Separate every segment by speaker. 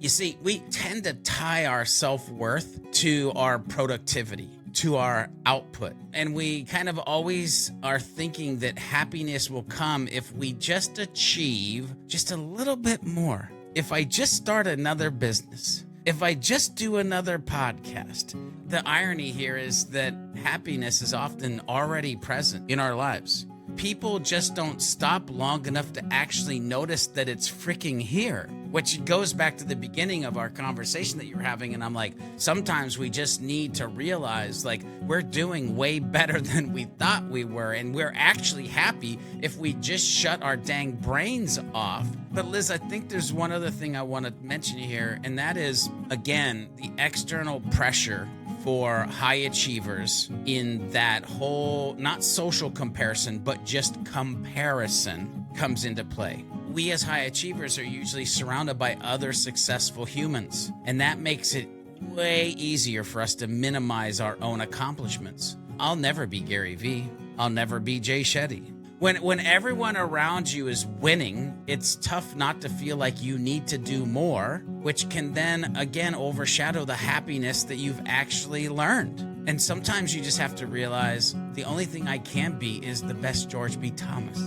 Speaker 1: You see, we tend to tie our self-worth to our productivity, to our output. And we kind of always are thinking that happiness will come if we just achieve just a little bit more. If I just start another business, if I just do another podcast. The irony here is that happiness is often already present in our lives. People just don't stop long enough to actually notice that it's freaking here, which goes back to the beginning of our conversation that you're having. And I'm like, sometimes we just need to realize like we're doing way better than we thought we were. And we're actually happy if we just shut our dang brains off. But Liz, I think there's one other thing I want to mention here. And that is, again, the external pressure for high achievers in that whole, not social comparison, but just comparison comes into play. We as high achievers are usually surrounded by other successful humans, and that makes it way easier for us to minimize our own accomplishments. I'll never be Gary Vee. I'll never be Jay Shetty. When everyone around you is winning, it's tough not to feel like you need to do more, which can then again overshadow the happiness that you've actually learned. And sometimes you just have to realize the only thing I can be is the best George B. Thomas.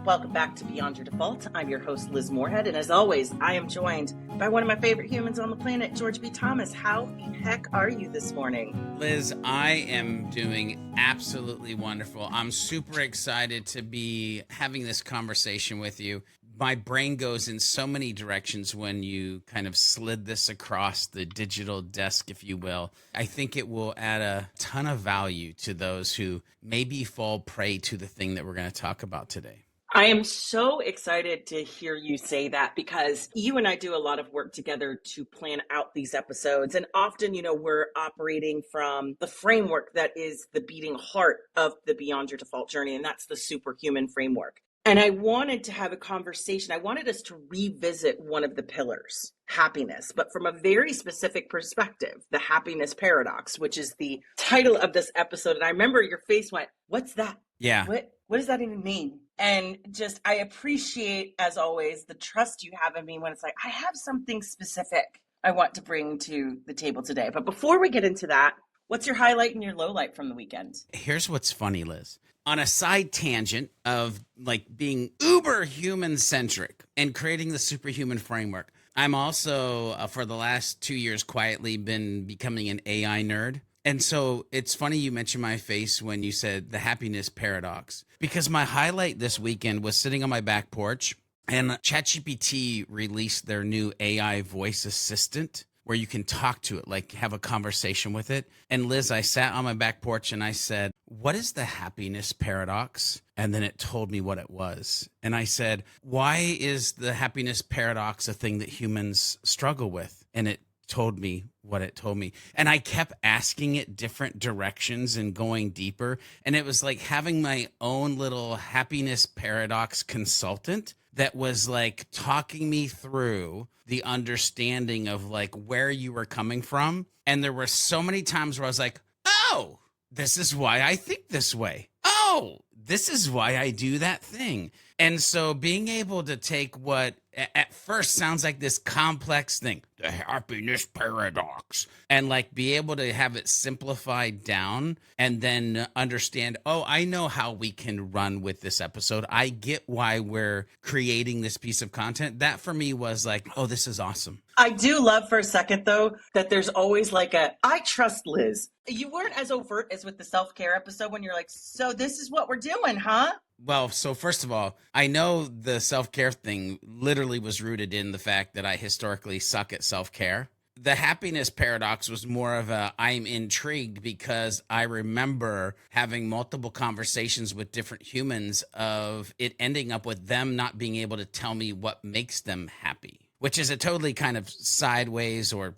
Speaker 2: Welcome back to Beyond Your Default. I'm your host, Liz Moorhead, and as always, I am joined by one of my favorite humans on the planet, George B. Thomas. How the heck are you this morning?
Speaker 1: Liz, I am doing absolutely wonderful. I'm super excited to be having this conversation with you. My brain goes in so many directions when you kind of slid this across the digital desk, if you will. I think it will add a ton of value to those who maybe fall prey to the thing that we're going to talk about today.
Speaker 2: I am so excited to hear you say that because you and I do a lot of work together to plan out these episodes. And often, we're operating from the framework that is the beating heart of the Beyond Your Default journey, and that's the Superhuman Framework. And I wanted to have a conversation. I wanted us to revisit one of the pillars, happiness, but from a very specific perspective, the happiness paradox, which is the title of this episode. And I remember your face went, "What's that?
Speaker 1: Yeah.
Speaker 2: What does that even mean?" And just, I appreciate, as always, the trust you have in me when it's like, I have something specific I want to bring to the table today. But before we get into that, what's your highlight and your low light from the weekend?
Speaker 1: Here's what's funny, Liz. On a side tangent of like being uber human centric and creating the Superhuman Framework, I'm also, for the last 2 years, quietly been becoming an AI nerd. And so it's funny you mentioned my face when you said the happiness paradox, because my highlight this weekend was sitting on my back porch and ChatGPT released their new AI voice assistant where you can talk to it, like have a conversation with it. And Liz, I sat on my back porch and I said, "What is the happiness paradox?" And then it told me what it was. And I said, "Why is the happiness paradox a thing that humans struggle with?" And it told me what it told me. And I kept asking it different directions and going deeper. And it was like having my own little happiness paradox consultant that was like talking me through the understanding of like where you were coming from. And there were so many times where I was like, "Oh, this is why I think this way. Oh, this is why I do that thing." And so being able to take what at first sounds like this complex thing, the happiness paradox, and like be able to have it simplified down and then understand, oh, I know how we can run with this episode. I get why we're creating this piece of content. That for me was like, oh, this is awesome.
Speaker 2: I do love for a second, though, that there's always like I trust Liz. You weren't as overt as with the self-care episode when you're like, so this is what we're doing, huh?
Speaker 1: Well, so first of all, I know the self-care thing literally was rooted in the fact that I historically suck at self-care. The happiness paradox was more of I'm intrigued because I remember having multiple conversations with different humans of it ending up with them not being able to tell me what makes them happy, which is a totally kind of sideways or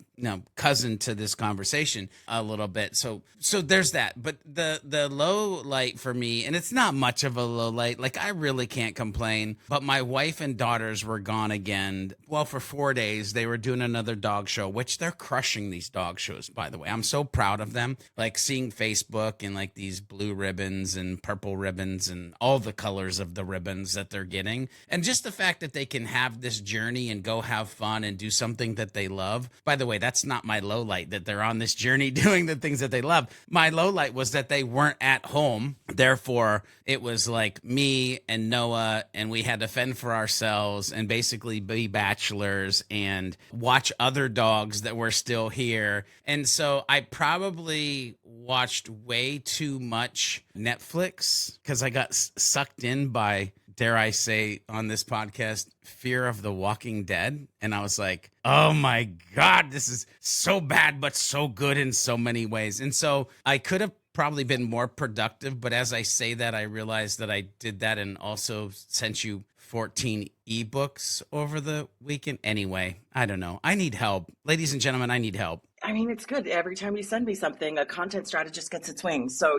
Speaker 1: cousin to this conversation a little bit. So there's that. But the low light for me, and it's not much of a low light. Like, I really can't complain. But my wife and daughters were gone again. Well, for 4 days, they were doing another dog show, which they're crushing these dog shows, by the way. I'm so proud of them. Like, seeing Facebook and like these blue ribbons and purple ribbons and all the colors of the ribbons that they're getting. And just the fact that they can have this journey and go have fun and do something that they love. By the way, that's not my low light, that they're on this journey doing the things that they love. My low light was that they weren't at home. Therefore, it was like me and Noah, and we had to fend for ourselves and basically be bachelors and watch other dogs that were still here. And so I probably watched way too much Netflix because I got sucked in by, dare I say on this podcast, Fear of the Walking Dead. And I was like, oh my God, this is so bad, but so good in so many ways. And so I could have probably been more productive. But as I say that, I realized that I did that and also sent you 14 ebooks over the weekend. Anyway, I don't know. I need help. Ladies and gentlemen, I need help.
Speaker 2: I mean, it's good. Every time you send me something, a content strategist gets its wings. So,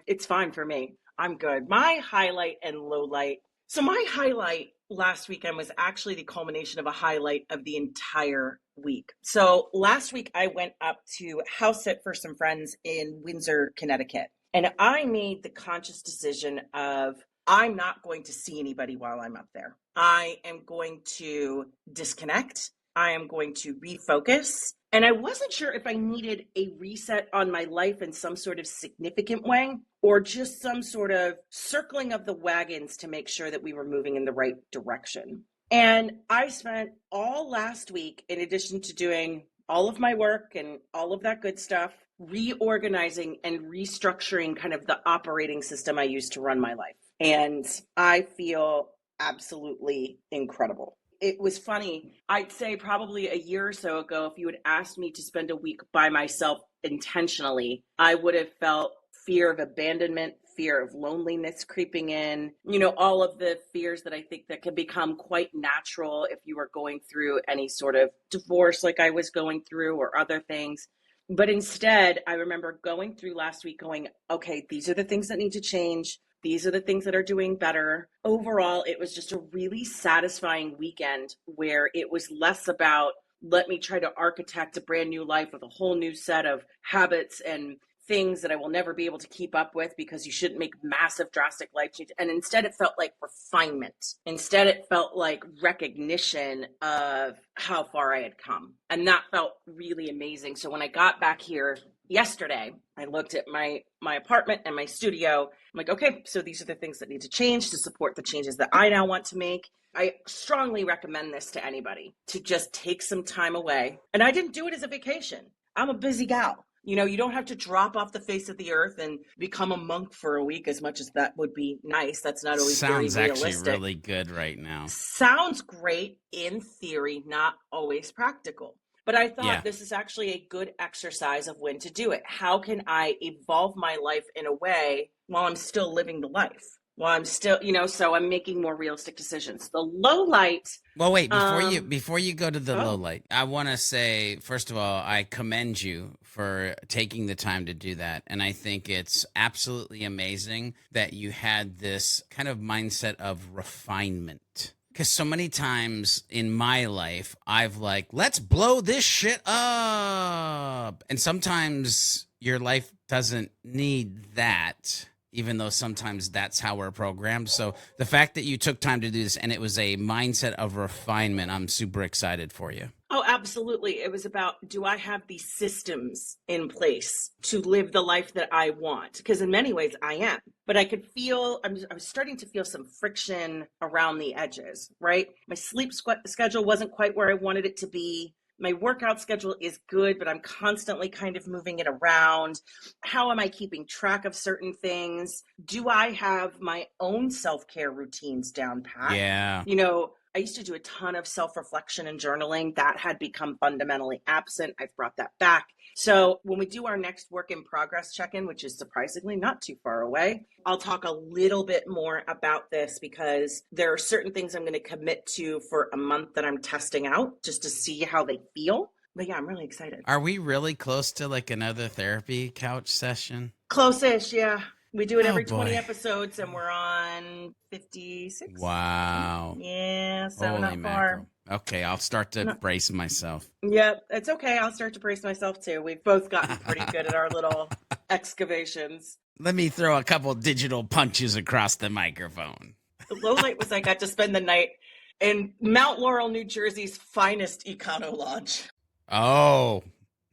Speaker 2: it's fine for me. I'm good. My highlight and low light. So my highlight last weekend was actually the culmination of a highlight of the entire week. So last week I went up to house sit for some friends in Windsor, Connecticut. And I made the conscious decision of, I'm not going to see anybody while I'm up there. I am going to disconnect. I am going to refocus. And I wasn't sure if I needed a reset on my life in some sort of significant way, or just some sort of circling of the wagons to make sure that we were moving in the right direction. And I spent all last week, in addition to doing all of my work and all of that good stuff, reorganizing and restructuring kind of the operating system I use to run my life. And I feel absolutely incredible. It was funny. I'd say probably a year or so ago, if you had asked me to spend a week by myself intentionally, I would have felt fear of abandonment, fear of loneliness creeping in, all of the fears that I think that can become quite natural if you are going through any sort of divorce like I was going through or other things. But instead, I remember going through last week going, okay, these are the things that need to change. These are the things that are doing better. Overall, it was just a really satisfying weekend where it was less about, let me try to architect a brand new life with a whole new set of habits and things that I will never be able to keep up with, because you shouldn't make massive, drastic life changes. And instead, it felt like refinement. Instead, it felt like recognition of how far I had come. And that felt really amazing. So when I got back here yesterday, I looked at my apartment and my studio. I'm like, okay, so these are the things that need to change to support the changes that I now want to make. I strongly recommend this to anybody, to just take some time away. And I didn't do it as a vacation. I'm a busy gal. You don't have to drop off the face of the earth and become a monk for a week, as much as that would be nice. That's not always very realistic.
Speaker 1: Sounds actually really good right now.
Speaker 2: Sounds great in theory, not always practical. But I thought this is actually a good exercise of when to do it. How can I evolve my life in a way while I'm still living the life? While I'm still, so I'm making more realistic decisions. The low light.
Speaker 1: Well, wait, before you go to the low light, I want to say, first of all, I commend you for taking the time to do that. And I think it's absolutely amazing that you had this kind of mindset of refinement. Because so many times in my life, I've like, let's blow this shit up. And sometimes your life doesn't need that, even though sometimes that's how we're programmed. So the fact that you took time to do this and it was a mindset of refinement, I'm super excited for you.
Speaker 2: Oh, absolutely. It was about, do I have these systems in place to live the life that I want? Because in many ways I am, but I could feel, I was starting to feel some friction around the edges, right? My sleep schedule wasn't quite where I wanted it to be. My workout schedule is good, but I'm constantly kind of moving it around. How am I keeping track of certain things? Do I have my own self-care routines down pat?
Speaker 1: Yeah.
Speaker 2: I used to do a ton of self-reflection and journaling. That had become fundamentally absent. I've brought that back. So when we do our next work in progress check-in, which is surprisingly not too far away, I'll talk a little bit more about this, because there are certain things I'm going to commit to for a month that I'm testing out just to see how they feel. But yeah, I'm really excited.
Speaker 1: Are we really close to like another therapy couch session?
Speaker 2: Close-ish, yeah. We do it
Speaker 1: Oh
Speaker 2: every 20
Speaker 1: boy.
Speaker 2: episodes and we're on 56.
Speaker 1: Wow.
Speaker 2: Yeah, so
Speaker 1: Holy
Speaker 2: not far.
Speaker 1: mackerel. Okay, I'll start to
Speaker 2: No,
Speaker 1: brace myself.
Speaker 2: yep, it's okay. I'll start to brace myself too. We've both gotten pretty good at our little excavations.
Speaker 1: Let me throw a couple digital punches across the microphone.
Speaker 2: The low light was I got to spend the night in Mount Laurel, New Jersey's finest Econo Lodge.
Speaker 1: Oh,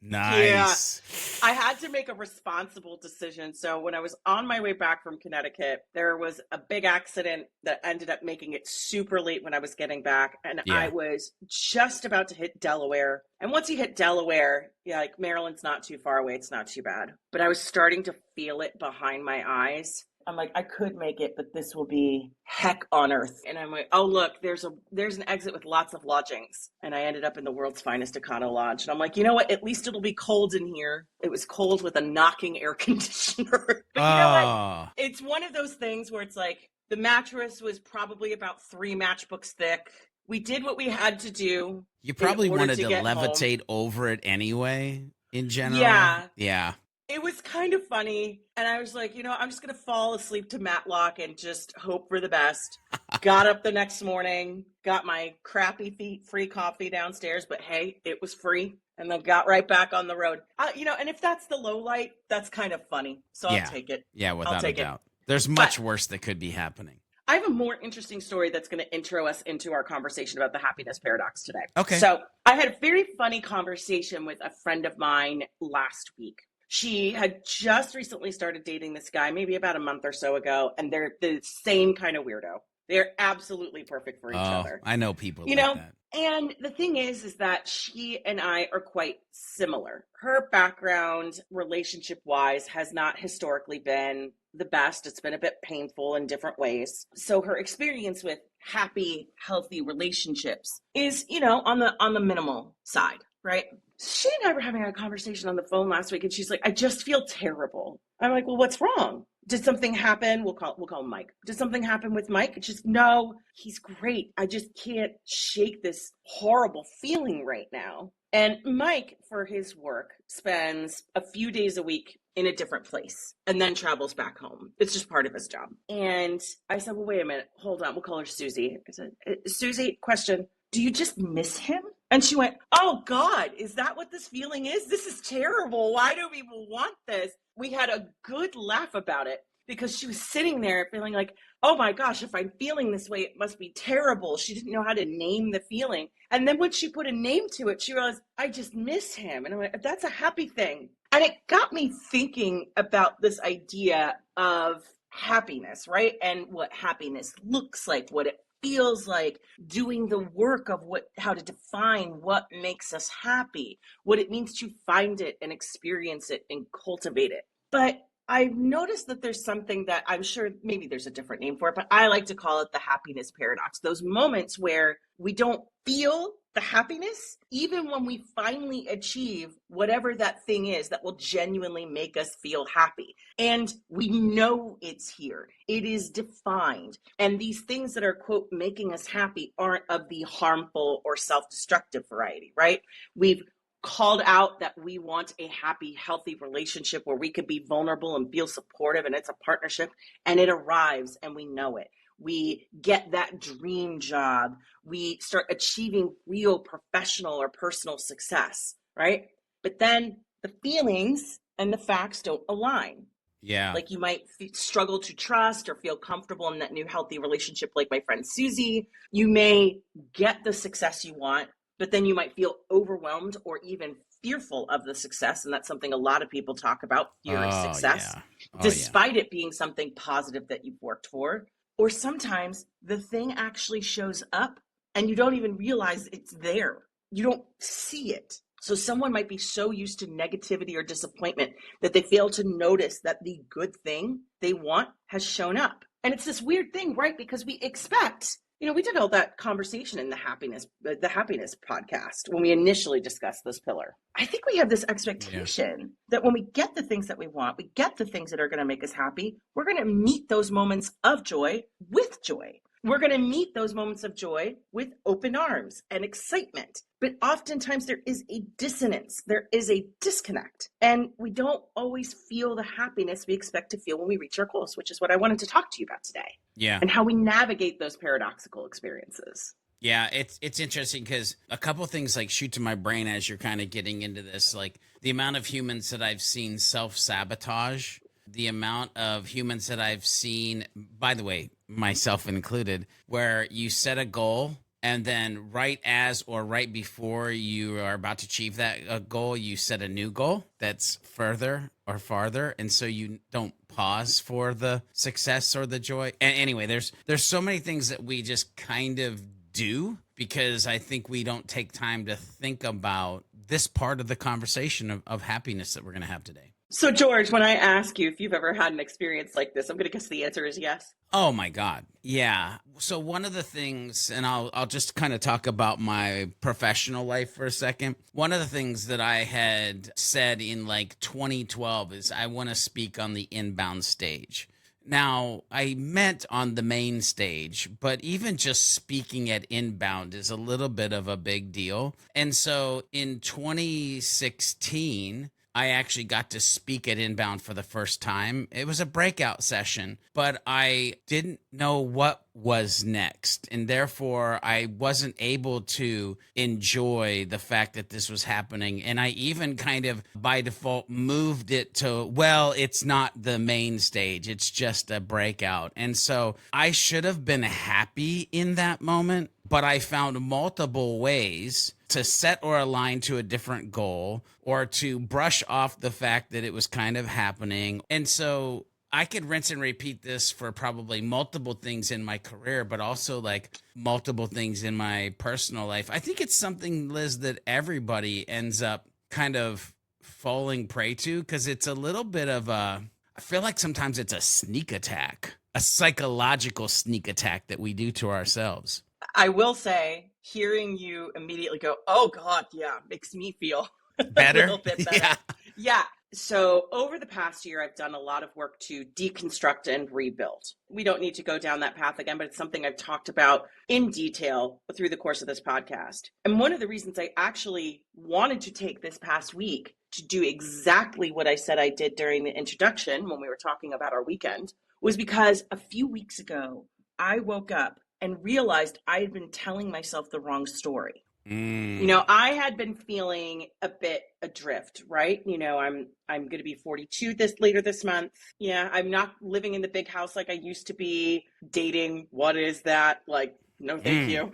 Speaker 2: Yeah,
Speaker 1: nice.
Speaker 2: I had to make a responsible decision. So when I was on my way back from Connecticut, there was a big accident that ended up making it super late when I was getting back. And I
Speaker 1: Yeah.
Speaker 2: was just about to hit Delaware. And once you hit Delaware, yeah, like Maryland's not too far away. It's not too bad. But I was starting to feel it behind my eyes. I'm like, I could make it, but this will be heck on earth. And I'm like, oh look, there's an exit with lots of lodgings. And I ended up in the world's finest Econo Lodge. And I'm like, you know what? At least it'll be cold in here. It was cold with a knocking air conditioner. But you know what?
Speaker 1: Oh,
Speaker 2: It's one of those things where it's like the mattress was probably about 3 matchbooks thick. We did what we had to do.
Speaker 1: you probably wanted to
Speaker 2: get
Speaker 1: levitate over it anyway, in general.
Speaker 2: Yeah.
Speaker 1: Yeah.
Speaker 2: It was kind of funny. And I was like, I'm just going to fall asleep to Matlock and just hope for the best. Got up the next morning, got my crappy free coffee downstairs, but hey, it was free. And then got right back on the road. And if that's the low light, that's kind of funny. So I'll take it.
Speaker 1: Yeah, without a doubt.
Speaker 2: It.
Speaker 1: There's much worse that could be happening.
Speaker 2: I have a more interesting story that's going to intro us into our conversation about the happiness paradox today.
Speaker 1: Okay.
Speaker 2: So I had a very funny conversation with a friend of mine last week. She had just recently started dating this guy, maybe about a month or so ago, and they're the same kind of weirdo. They're absolutely perfect for each other.
Speaker 1: I know people like that.
Speaker 2: And the thing is that she and I are quite similar. Her background, relationship-wise, has not historically been the best. It's been a bit painful in different ways. So her experience with happy, healthy relationships is, on the minimal side, right? She and I were having a conversation on the phone last week, and she's like, I just feel terrible. I'm like, well, what's wrong? Did something happen? We'll call him Mike. Did something happen with Mike? It's just, no, he's great. I just can't shake this horrible feeling right now. And Mike, for his work, spends a few days a week in a different place and then travels back home. It's just part of his job. And I said, well, wait a minute. Hold on. We'll call her Susie. I said, Susie, question. Do you just miss him? And she went, oh God, is that what this feeling is? This is terrible. Why do people want this? We had a good laugh about it because she was sitting there feeling like, oh my gosh, if I'm feeling this way, it must be terrible. She didn't know how to name the feeling. And then when she put a name to it, she realized, I just miss him. And I'm like, that's a happy thing. And it got me thinking about this idea of happiness, right? And what happiness looks like, what it feels like, doing the work of how to define what makes us happy, what it means to find it and experience it and cultivate it. But I've noticed that there's something that I'm sure maybe there's a different name for it, but I like to call it the happiness paradox. Those moments where we don't feel the happiness, even when we finally achieve whatever that thing is that will genuinely make us feel happy. And we know it's here. It is defined. And these things that are, quote, making us happy aren't of the harmful or self-destructive variety, right? We've called out that we want a happy, healthy relationship where we could be vulnerable and feel supportive, and it's a partnership, and it arrives and we know it. We get that dream job. We start achieving real professional or personal success, right? But then the feelings and the facts don't align.
Speaker 1: Yeah.
Speaker 2: Like you might struggle to trust or feel comfortable in that new healthy relationship like my friend Susie. You may get the success you want, but then you might feel overwhelmed or even fearful of the success. And that's something a lot of people talk about, fear of success, despite it being something positive that you've worked for. Or sometimes the thing actually shows up and you don't even realize it's there. You don't see it. So someone might be so used to negativity or disappointment that they fail to notice that the good thing they want has shown up. And it's this weird thing, right? Because we expect, we did all that conversation in the happiness podcast when we initially discussed this pillar. I think we have this expectation that when we get the things that we want, we get the things that are going to make us happy, we're going to meet those moments of joy with joy. We're going to meet those moments of joy with open arms and excitement. But oftentimes there is a dissonance, there is a disconnect, and we don't always feel the happiness we expect to feel when we reach our goals, which is what I wanted to talk to you about today.
Speaker 1: Yeah.
Speaker 2: And how we navigate those paradoxical experiences.
Speaker 1: Yeah, it's interesting because a couple of things like shoot to my brain as you're kind of getting into this, like the amount of humans that I've seen self-sabotage, the amount of humans that I've seen, by the way, myself included, where you set a goal and then right as or right before you are about to achieve that goal, you set a new goal that's further or farther. And so you don't pause for the success or the joy. And anyway, there's so many things that we just kind of do because I think we don't take time to think about this part of the conversation of happiness that we're going to have today.
Speaker 2: So, George, when I ask you if you've ever had an experience like this, I'm going to guess the answer is yes.
Speaker 1: Oh my God. Yeah. So one of the things, and I'll just kind of talk about my professional life for a second. One of the things that I had said in like 2012 is I want to speak on the inbound stage. Now, I meant on the main stage, but even just speaking at inbound is a little bit of a big deal. And so in 2016, I actually got to speak at inbound for the first time. It was a breakout session, but I didn't know what was next. And therefore, I wasn't able to enjoy the fact that this was happening. And I even kind of by default moved it to, well, it's not the main stage. It's just a breakout. And so I should have been happy in that moment, but I found multiple ways to set or align to a different goal or to brush off the fact that it was kind of happening. And so I could rinse and repeat this for probably multiple things in my career, but also like multiple things in my personal life. I think it's something, Liz, that everybody ends up kind of falling prey to because it's a little bit of I feel like sometimes it's a sneak attack, a psychological sneak attack that we do to ourselves.
Speaker 2: I will say, hearing you immediately go, oh God, yeah, makes me feel
Speaker 1: better.
Speaker 2: A little bit better.
Speaker 1: Yeah.
Speaker 2: Yeah. So over the past year, I've done a lot of work to deconstruct and rebuild. We don't need to go down that path again, but it's something I've talked about in detail through the course of this podcast. And one of the reasons I actually wanted to take this past week to do exactly what I said I did during the introduction when we were talking about our weekend was because a few weeks ago, I woke up and realized I had been telling myself the wrong story. You know, I had been feeling a bit adrift, right? You know, I'm going to be 42 later this month. Yeah, I'm not living in the big house like I used to be. Dating, what is that? Like, no, thank you.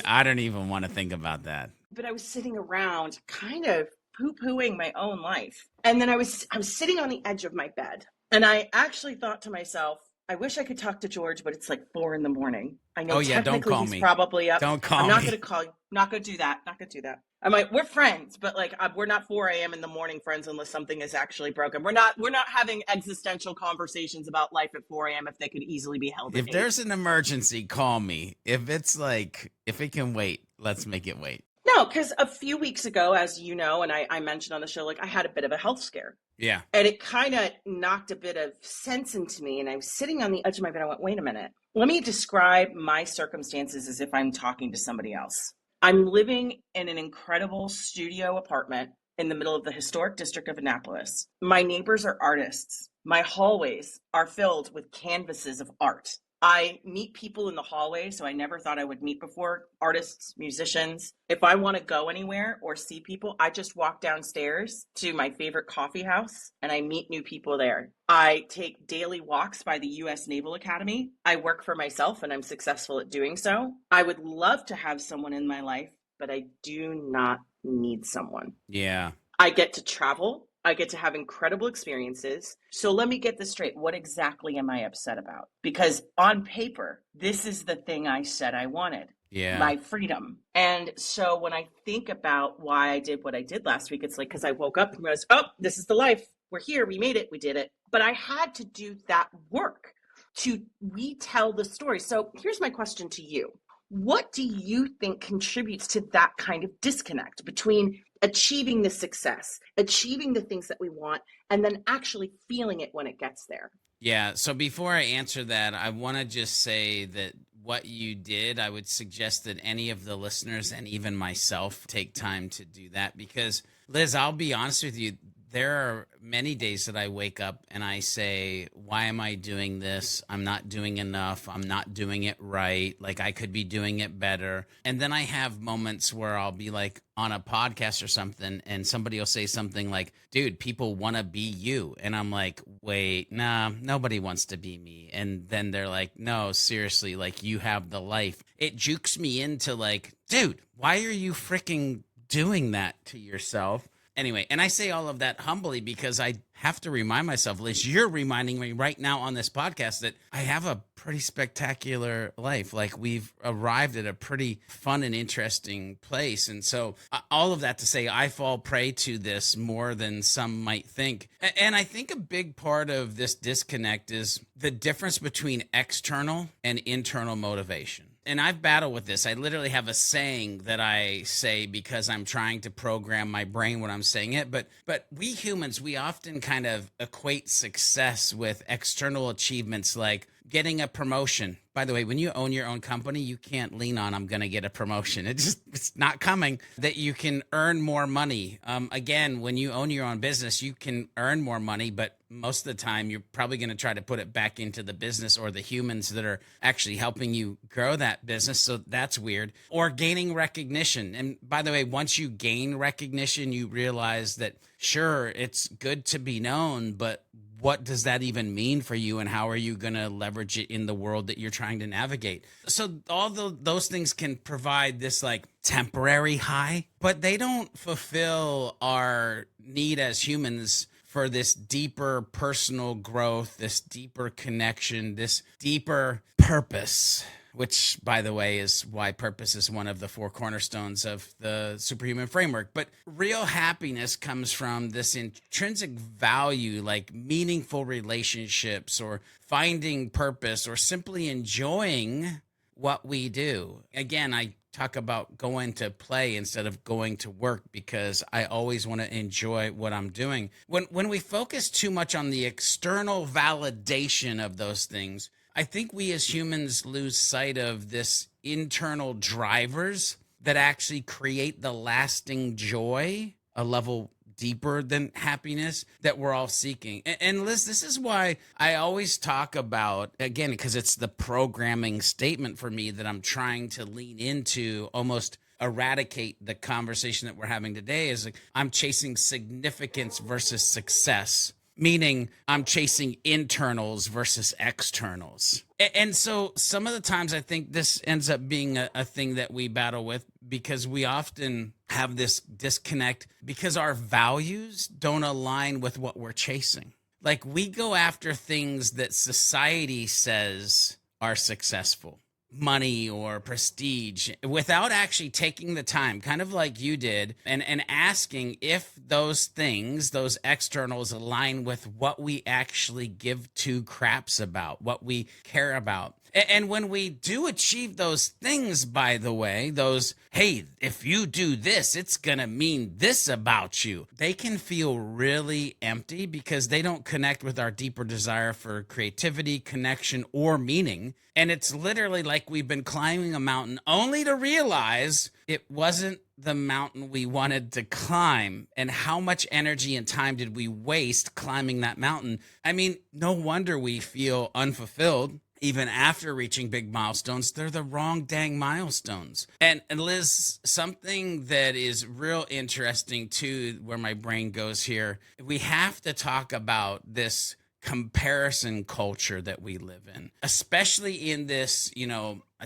Speaker 1: I don't even want to think about that.
Speaker 2: But I was sitting around kind of poo-pooing my own life. And then I was sitting on the edge of my bed. And I actually thought to myself, I wish I could talk to George, but it's like 4 a.m. I know
Speaker 1: don't call
Speaker 2: he's
Speaker 1: me.
Speaker 2: Probably up.
Speaker 1: Don't call me.
Speaker 2: I'm not going to call you. Not going to do that. Not going to do that. I'm like, we're friends, but like we're not 4 a.m. in the morning friends unless something is actually broken. We're not having existential conversations about life at 4 a.m. if they could easily be held.
Speaker 1: If there's an emergency, call me. If it's like, if it can wait, let's make it wait.
Speaker 2: No, because a few weeks ago, as you know, and I mentioned on the show, like I had a bit of a health scare.
Speaker 1: Yeah.
Speaker 2: And it kind of knocked a bit of sense into me. And I was sitting on the edge of my bed. I went, wait a minute. Let me describe my circumstances as if I'm talking to somebody else. I'm living in an incredible studio apartment in the middle of the historic district of Annapolis. My neighbors are artists. My hallways are filled with canvases of art. I meet people in the hallway, so I never thought I would meet before, artists, musicians. If I want to go anywhere or see people, I just walk downstairs to my favorite coffee house and I meet new people there. I take daily walks by the U.S. Naval Academy. I work for myself and I'm successful at doing so. I would love to have someone in my life, but I do not need someone.
Speaker 1: Yeah.
Speaker 2: I get to travel. I get to have incredible experiences. So let me get this straight. What exactly am I upset about? Because on paper, this is the thing I said I wanted.
Speaker 1: Yeah.
Speaker 2: My freedom. And so when I think about why I did what I did last week, it's like, because I woke up and realized, oh, this is the life. We're here. We made it. We did it. But I had to do that work to retell the story. So here's my question to you. What do you think contributes to that kind of disconnect between achieving the success, achieving the things that we want, and then actually feeling it when it gets there?
Speaker 1: Yeah. So before I answer that, I want to just say that what you did, I would suggest that any of the listeners and even myself take time to do that because, Liz, I'll be honest with you. There are many days that I wake up and I say, why am I doing this? I'm not doing enough. I'm not doing it right. Like I could be doing it better. And then I have moments where I'll be like on a podcast or something and somebody will say something like, dude, people want to be you. And I'm like, wait, nah, nobody wants to be me. And then they're like, no, seriously, like you have the life. It jukes me into like, dude, why are you freaking doing that to yourself? Anyway, and I say all of that humbly because I have to remind myself, Liz, you're reminding me right now on this podcast that I have a pretty spectacular life. Like we've arrived at a pretty fun and interesting place. And so all of that to say, I fall prey to this more than some might think. And I think a big part of this disconnect is the difference between external and internal motivation. And I've battled with this. I literally have a saying that I say because I'm trying to program my brain when I'm saying it. But we humans, we often kind of equate success with external achievements like getting a promotion. By the way, when you own your own company, you can't lean on, I'm going to get a promotion. It's not coming. That you can earn more money. Again, when you own your own business, you can earn more money, but most of the time you're probably going to try to put it back into the business or the humans that are actually helping you grow that business. So that's weird. Or gaining recognition. And by the way, once you gain recognition, you realize that sure, it's good to be known, but what does that even mean for you and how are you going to leverage it in the world that you're trying to navigate? So all those things can provide this like temporary high, but they don't fulfill our need as humans for this deeper personal growth, this deeper connection, this deeper purpose. Which, by the way, is why purpose is one of the four cornerstones of the Superhuman Framework. But real happiness comes from this intrinsic value, like meaningful relationships or finding purpose or simply enjoying what we do. Again, I talk about going to play instead of going to work because I always want to enjoy what I'm doing. When we focus too much on the external validation of those things, I think we as humans lose sight of this internal drivers that actually create the lasting joy, a level deeper than happiness that we're all seeking. And Liz, this is why I always talk about, again, because it's the programming statement for me that I'm trying to lean into, almost eradicate the conversation that we're having today, is like, I'm chasing significance versus success. Meaning I'm chasing internals versus externals. And so some of the times I think this ends up being a thing that we battle with because we often have this disconnect because our values don't align with what we're chasing. Like we go after things that society says are successful. Money or prestige without actually taking the time, kind of like you did, and asking if those things, those externals align with what we actually give two craps about, what we care about. And when we do achieve those things, by the way, those, hey, if you do this, it's going to mean this about you. They can feel really empty because they don't connect with our deeper desire for creativity, connection, or meaning. And it's literally like we've been climbing a mountain only to realize it wasn't the mountain we wanted to climb. And how much energy and time did we waste climbing that mountain? I mean, no wonder we feel unfulfilled. Even after reaching big milestones, they're the wrong dang milestones. And Liz, something that is real interesting too, where my brain goes here, we have to talk about this comparison culture that we live in, especially in this,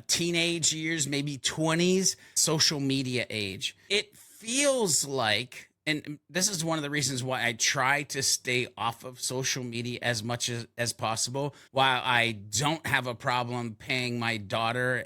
Speaker 1: teenage years, maybe 20s, social media age. It feels like, and this is one of the reasons why I try to stay off of social media as much as possible, while I don't have a problem paying my daughter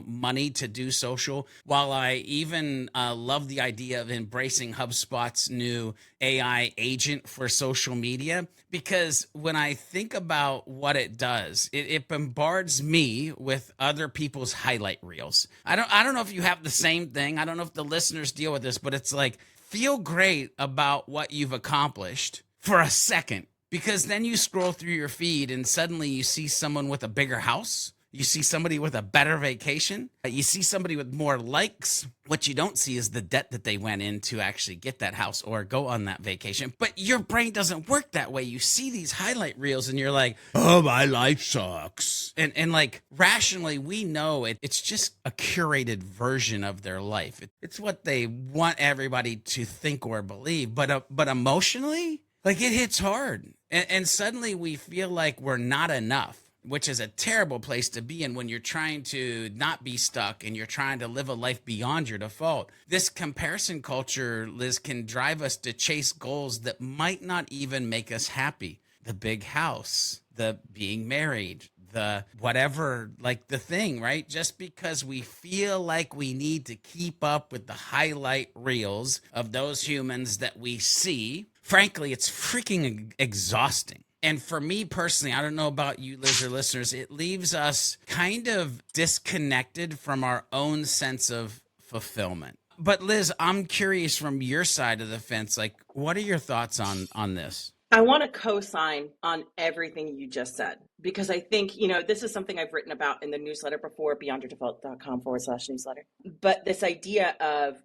Speaker 1: money to do social, while I even love the idea of embracing HubSpot's new AI agent for social media, because when I think about what it does, it bombards me with other people's highlight reels. I don't know if you have the same thing. I don't know if the listeners deal with this, but it's like, feel great about what you've accomplished for a second, because then you scroll through your feed and suddenly you see someone with a bigger house You see somebody with a better vacation. You see somebody with more likes. What you don't see is the debt that they went in to actually get that house or go on that vacation. But your brain doesn't work that way. You see these highlight reels and you're like, oh, my life sucks. And like rationally, we know it's just a curated version of their life. It's what they want everybody to think or believe. But emotionally, like it hits hard. And suddenly we feel like we're not enough, which is a terrible place to be in when you're trying to not be stuck and you're trying to live a life beyond your default. This comparison culture, Liz, can drive us to chase goals that might not even make us happy. The big house, the being married, the whatever, like the thing, right? Just because we feel like we need to keep up with the highlight reels of those humans that we see. Frankly, it's freaking exhausting. And for me personally, I don't know about you, Liz, or listeners, it leaves us kind of disconnected from our own sense of fulfillment. But Liz, I'm curious from your side of the fence, like, what are your thoughts on this?
Speaker 2: I want to co-sign on everything you just said, because I think, this is something I've written about in the newsletter before, beyondyourdefault.com/newsletter. But this idea of,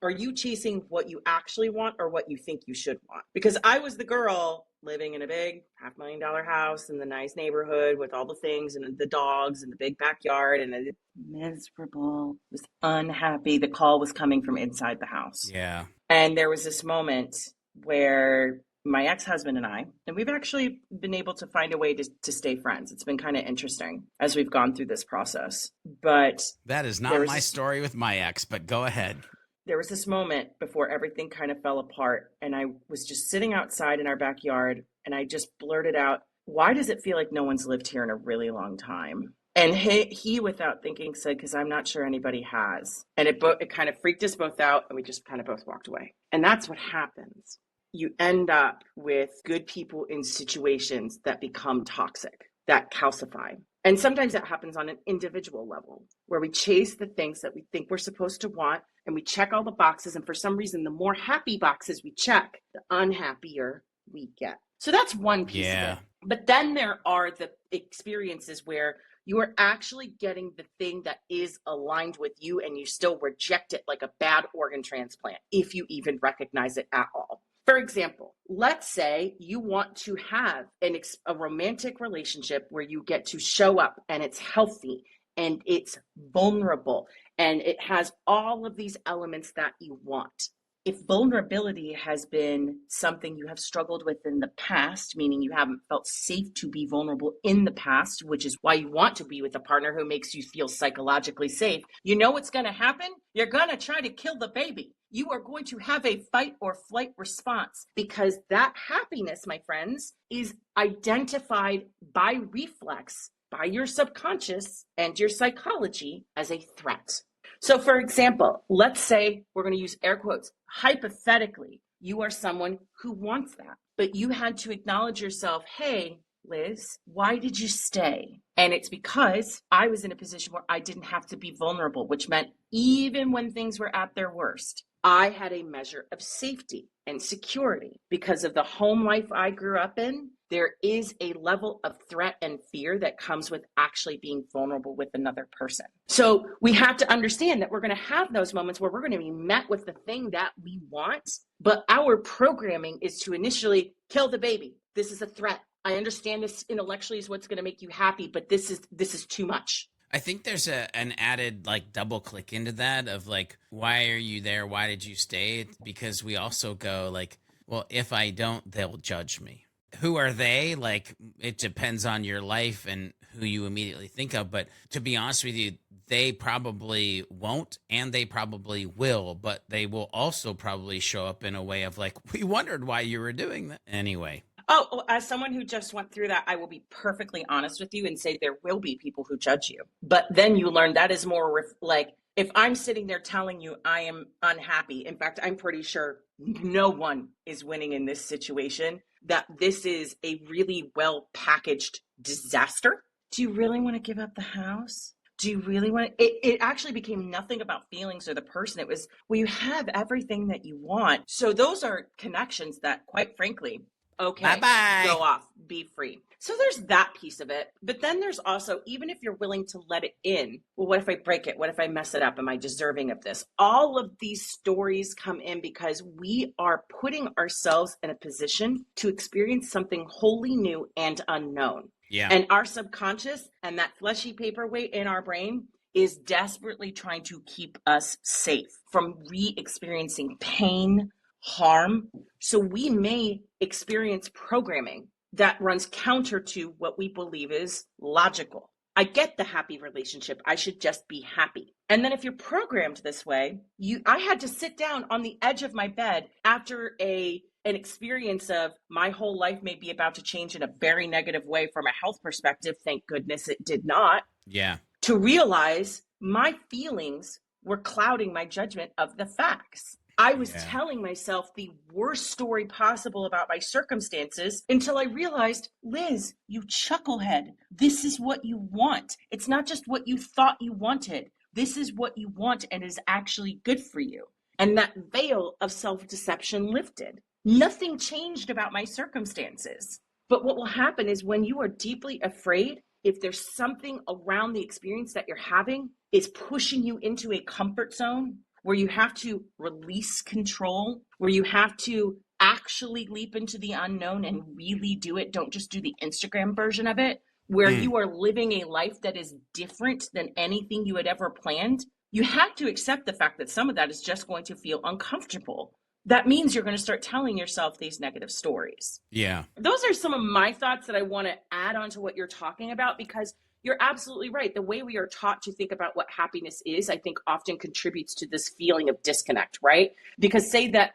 Speaker 2: are you chasing what you actually want or what you think you should want? Because I was the girl living in a big $500,000 house in the nice neighborhood with all the things and the dogs and the big backyard, and I miserable, was unhappy. The call was coming from inside the house.
Speaker 1: Yeah.
Speaker 2: And there was this moment where my ex-husband and we've actually been able to find a way to stay friends. It's been kind of interesting as we've gone through this process. But
Speaker 1: that is not my story with my ex, but go ahead.
Speaker 2: There was this moment before everything kind of fell apart, and I was just sitting outside in our backyard, and I just blurted out, why does it feel like no one's lived here in a really long time? And he without thinking, said, because I'm not sure anybody has. And it kind of freaked us both out, and we just kind of both walked away. And that's what happens. You end up with good people in situations that become toxic, that calcify. And sometimes that happens on an individual level, where we chase the things that we think we're supposed to want, and we check all the boxes. And for some reason, the more happy boxes we check, the unhappier we get. So that's one piece of it. But then there are the experiences where you are actually getting the thing that is aligned with you, and you still reject it like a bad organ transplant, if you even recognize it at all. For example, let's say you want to have a romantic relationship where you get to show up and it's healthy and it's vulnerable and it has all of these elements that you want. If vulnerability has been something you have struggled with in the past, meaning you haven't felt safe to be vulnerable in the past, which is why you want to be with a partner who makes you feel psychologically safe, you know what's going to happen? You're going to try to kill the baby. You are going to have a fight or flight response, because that happiness, my friends, is identified by reflex, by your subconscious and your psychology as a threat. So for example, let's say, we're going to use air quotes, hypothetically, you are someone who wants that, but you had to acknowledge yourself, hey, Liz, why did you stay? And it's because I was in a position where I didn't have to be vulnerable, which meant even when things were at their worst, I had a measure of safety and security. Because of the home life I grew up in, there is a level of threat and fear that comes with actually being vulnerable with another person. So we have to understand that we're going to have those moments where we're going to be met with the thing that we want, but our programming is to initially kill the baby. This is a threat. I understand this intellectually is what's going to make you happy, but this is too much.
Speaker 1: I think there's an added like double click into that of like, why are you there? Why did you stay? Because we also go like, well, if I don't, they'll judge me. Who are they? Like, it depends on your life and who you immediately think of. But to be honest with you, they probably won't, and they probably will, but they will also probably show up in a way of like, we wondered why you were doing that anyway.
Speaker 2: Oh, as someone who just went through that, I will be perfectly honest with you and say there will be people who judge you. But then you learn that is more like, if I'm sitting there telling you I am unhappy, in fact, I'm pretty sure no one is winning in this situation, that this is a really well packaged disaster. Do you really want to give up the house? Do you really want to? It actually became nothing about feelings or the person. It was, well, you have everything that you want. So those are connections that, quite frankly, Okay,
Speaker 1: Bye-bye.
Speaker 2: go off, be free. So there's that piece of it. But then there's also, even if you're willing to let it in, well, what if I break it? What if I mess it up? Am I deserving of this? All of these stories come in because we are putting ourselves in a position to experience something wholly new and unknown.
Speaker 1: Yeah.
Speaker 2: And our subconscious and that fleshy paperweight in our brain is desperately trying to keep us safe from re-experiencing pain, harm. So we may experience programming that runs counter to what we believe is logical. I get the happy relationship. I should just be happy. And then if you're programmed this way, I had to sit down on the edge of my bed after an experience of my whole life may be about to change in a very negative way from a health perspective. Thank goodness it did not.
Speaker 1: Yeah.
Speaker 2: To realize my feelings were clouding my judgment of the facts. I was telling myself the worst story possible about my circumstances until I realized, Liz, you chucklehead, this is what you want. It's not just what you thought you wanted. This is what you want and is actually good for you. And that veil of self-deception lifted. Nothing changed about my circumstances. But what will happen is when you are deeply afraid, if there's something around the experience that you're having is pushing you into a comfort zone where you have to release control, where you have to actually leap into the unknown and really do it. Don't just do the Instagram version of it, where you are living a life that is different than anything you had ever planned. You have to accept the fact that some of that is just going to feel uncomfortable. That means you're going to start telling yourself these negative stories.
Speaker 1: Yeah.
Speaker 2: Those are some of my thoughts that I want to add on to what you're talking about, because you're absolutely right. The way we are taught to think about what happiness is, I think often contributes to this feeling of disconnect, right? Because say that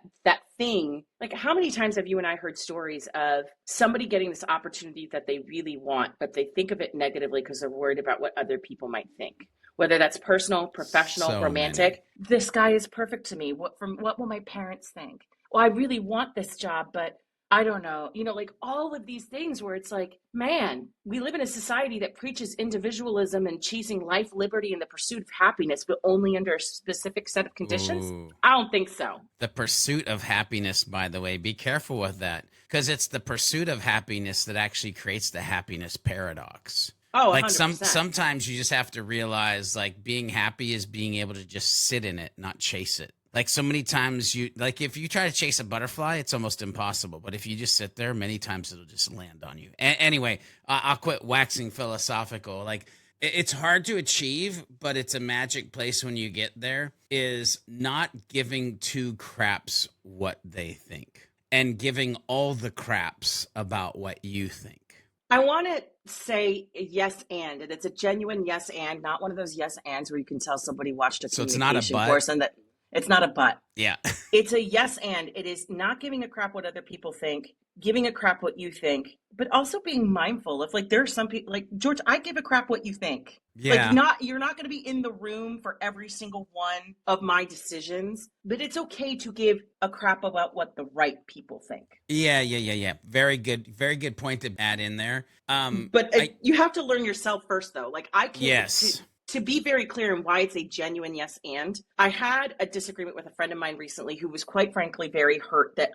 Speaker 2: thing, like how many times have you and I heard stories of somebody getting this opportunity that they really want, but they think of it negatively because they're worried about what other people might think? Whether that's personal, professional,
Speaker 1: So
Speaker 2: romantic. This guy is perfect to me. What will my parents think? Well, I really want this job, but I don't know, like all of these things where it's like, man, we live in a society that preaches individualism and chasing life, liberty, and the pursuit of happiness, but only under a specific set of conditions.
Speaker 1: Ooh.
Speaker 2: I don't think so.
Speaker 1: The pursuit of happiness, by the way, be careful with that, because it's the pursuit of happiness that actually creates the happiness paradox.
Speaker 2: Oh,
Speaker 1: like
Speaker 2: 100%.
Speaker 1: sometimes you just have to realize, like, being happy is being able to just sit in it, not chase it. Like so many times if you try to chase a butterfly, it's almost impossible. But if you just sit there, many times it'll just land on you. Anyway, I'll quit waxing philosophical. Like it's hard to achieve, but it's a magic place when you get there, is not giving two craps what they think and giving all the craps about what you think.
Speaker 2: I want to say yes and it's a genuine yes and, not one of those yes ands where you can tell somebody watched a communication course and that it's not a but.
Speaker 1: Yeah.
Speaker 2: It's a yes and. It is not giving a crap what other people think, giving a crap what you think, but also being mindful of, like, there are some people, like, George, I give a crap what you think.
Speaker 1: Yeah.
Speaker 2: Like, you're not going to be in the room for every single one of my decisions, but it's okay to give a crap about what the right people think.
Speaker 1: Yeah. Very good point to add in there.
Speaker 2: But you have to learn yourself first, though. Like, I can't.
Speaker 1: Yes.
Speaker 2: To be very clear in why it's a genuine yes and, I had a disagreement with a friend of mine recently who was quite frankly very hurt that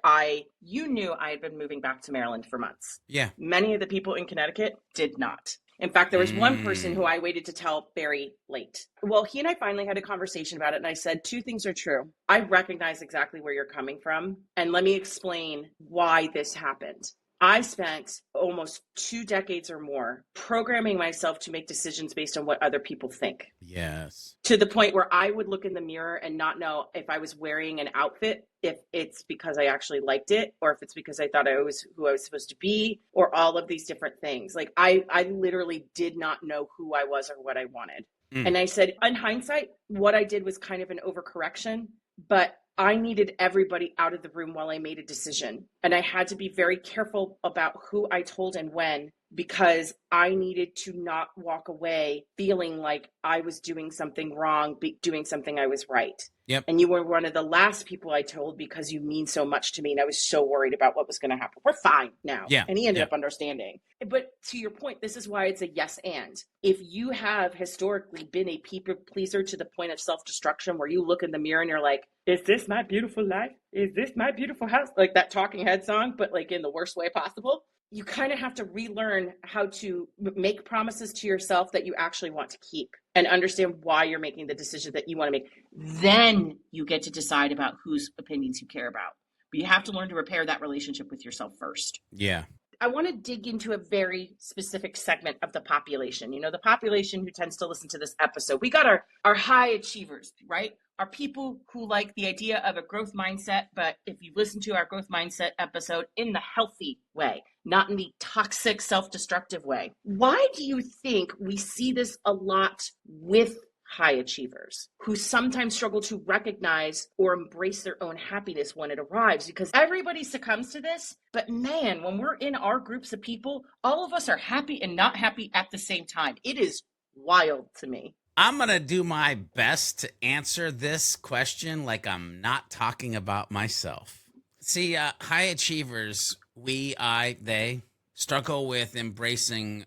Speaker 2: you knew I had been moving back to Maryland for months.
Speaker 1: Yeah.
Speaker 2: Many of the people in Connecticut did not. In fact, there was one person who I waited to tell very late. Well, he and I finally had a conversation about it, and I said, two things are true. I recognize exactly where you're coming from, and let me explain why this happened. I spent almost 2 decades or more programming myself to make decisions based on what other people think.
Speaker 1: Yes.
Speaker 2: To the point where I would look in the mirror and not know if I was wearing an outfit, if it's because I actually liked it, or if it's because I thought I was who I was supposed to be, or all of these different things. Like I literally did not know who I was or what I wanted. And I said, in hindsight, what I did was kind of an overcorrection, but I needed everybody out of the room while I made a decision. And I had to be very careful about who I told and when, because I needed to not walk away feeling like I was doing something wrong, doing something I was right.
Speaker 1: Yep.
Speaker 2: And you were one of the last people I told because you mean so much to me. And I was so worried about what was going to happen. We're fine now.
Speaker 1: Yeah.
Speaker 2: And he ended
Speaker 1: Yeah.
Speaker 2: up understanding. But to your point, this is why it's a yes and. If you have historically been a people pleaser to the point of self-destruction where you look in the mirror and you're like, is this my beautiful life? Is this my beautiful house? Like that Talking Head song, but like in the worst way possible. You kind of have to relearn how to make promises to yourself that you actually want to keep and understand why you're making the decision that you want to make. Then you get to decide about whose opinions you care about. But you have to learn to repair that relationship with yourself first.
Speaker 1: Yeah.
Speaker 2: I want to dig into a very specific segment of the population. You know, the population who tends to listen to this episode. We got our high achievers, right? Our people who like the idea of a growth mindset, but if you listen to our growth mindset episode in the healthy way, not in the toxic, self-destructive way. Why do you think we see this a lot with high achievers who sometimes struggle to recognize or embrace their own happiness when it arrives? Because everybody succumbs to this, but man, when we're in our groups of people, all of us are happy and not happy at the same time. It is wild to me.
Speaker 1: I'm going to do my best to answer this question like I'm not talking about myself. See, high achievers, they struggle with embracing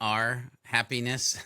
Speaker 1: our happiness.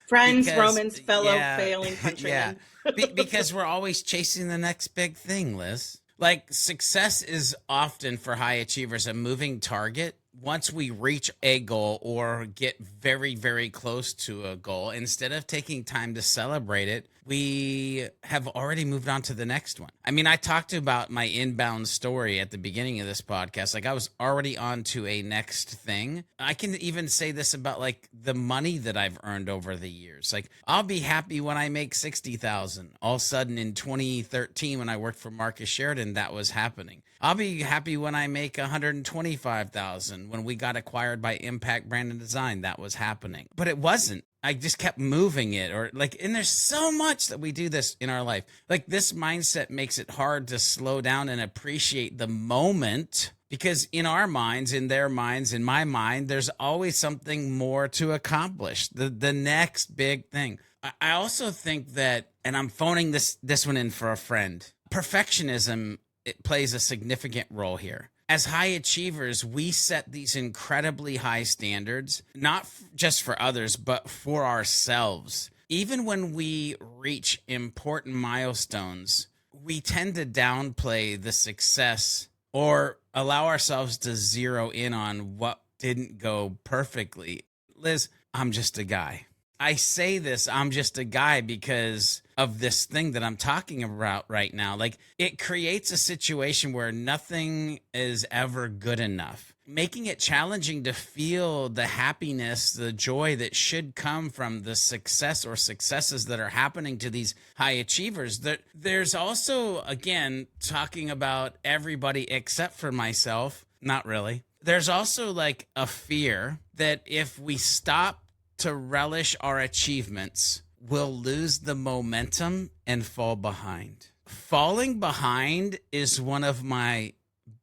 Speaker 2: Friends,
Speaker 1: Because-
Speaker 2: Romans, fellow
Speaker 1: yeah,
Speaker 2: failing countrymen.
Speaker 1: Because we're always chasing the next big thing, Liz. Like, success is often for high achievers a moving target. Once we reach a goal or get very, very close to a goal, instead of taking time to celebrate it, we have already moved on to the next one. I mean, I talked about my inbound story at the beginning of this podcast. Like, I was already on to a next thing. I can even say this about like the money that I've earned over the years. Like, I'll be happy when I make 60,000. All of a sudden in 2013, when I worked for Marcus Sheridan, that was happening. I'll be happy when I make 125,000. When we got acquired by Impact Brand and Design, that was happening. But it wasn't. I just kept moving it, or like, and there's so much that we do this in our life. Like, this mindset makes it hard to slow down and appreciate the moment, because in our minds, in their minds, in my mind, there's always something more to accomplish, the next big thing. I also think that, and I'm phoning this one in for a friend, perfectionism, it plays a significant role here. As high achievers, we set these incredibly high standards, not just for others, but for ourselves. Even when we reach important milestones, we tend to downplay the success or allow ourselves to zero in on what didn't go perfectly. Liz, I'm just a guy. I say this, I'm just a guy, because of this thing that I'm talking about right now. Like, it creates a situation where nothing is ever good enough, making it challenging to feel the happiness, the joy that should come from the success or successes that are happening to these high achievers. There's also, again, talking about everybody except for myself, not really. There's also like a fear that if we stop to relish our achievements, we'll lose the momentum and fall behind. Falling behind is one of my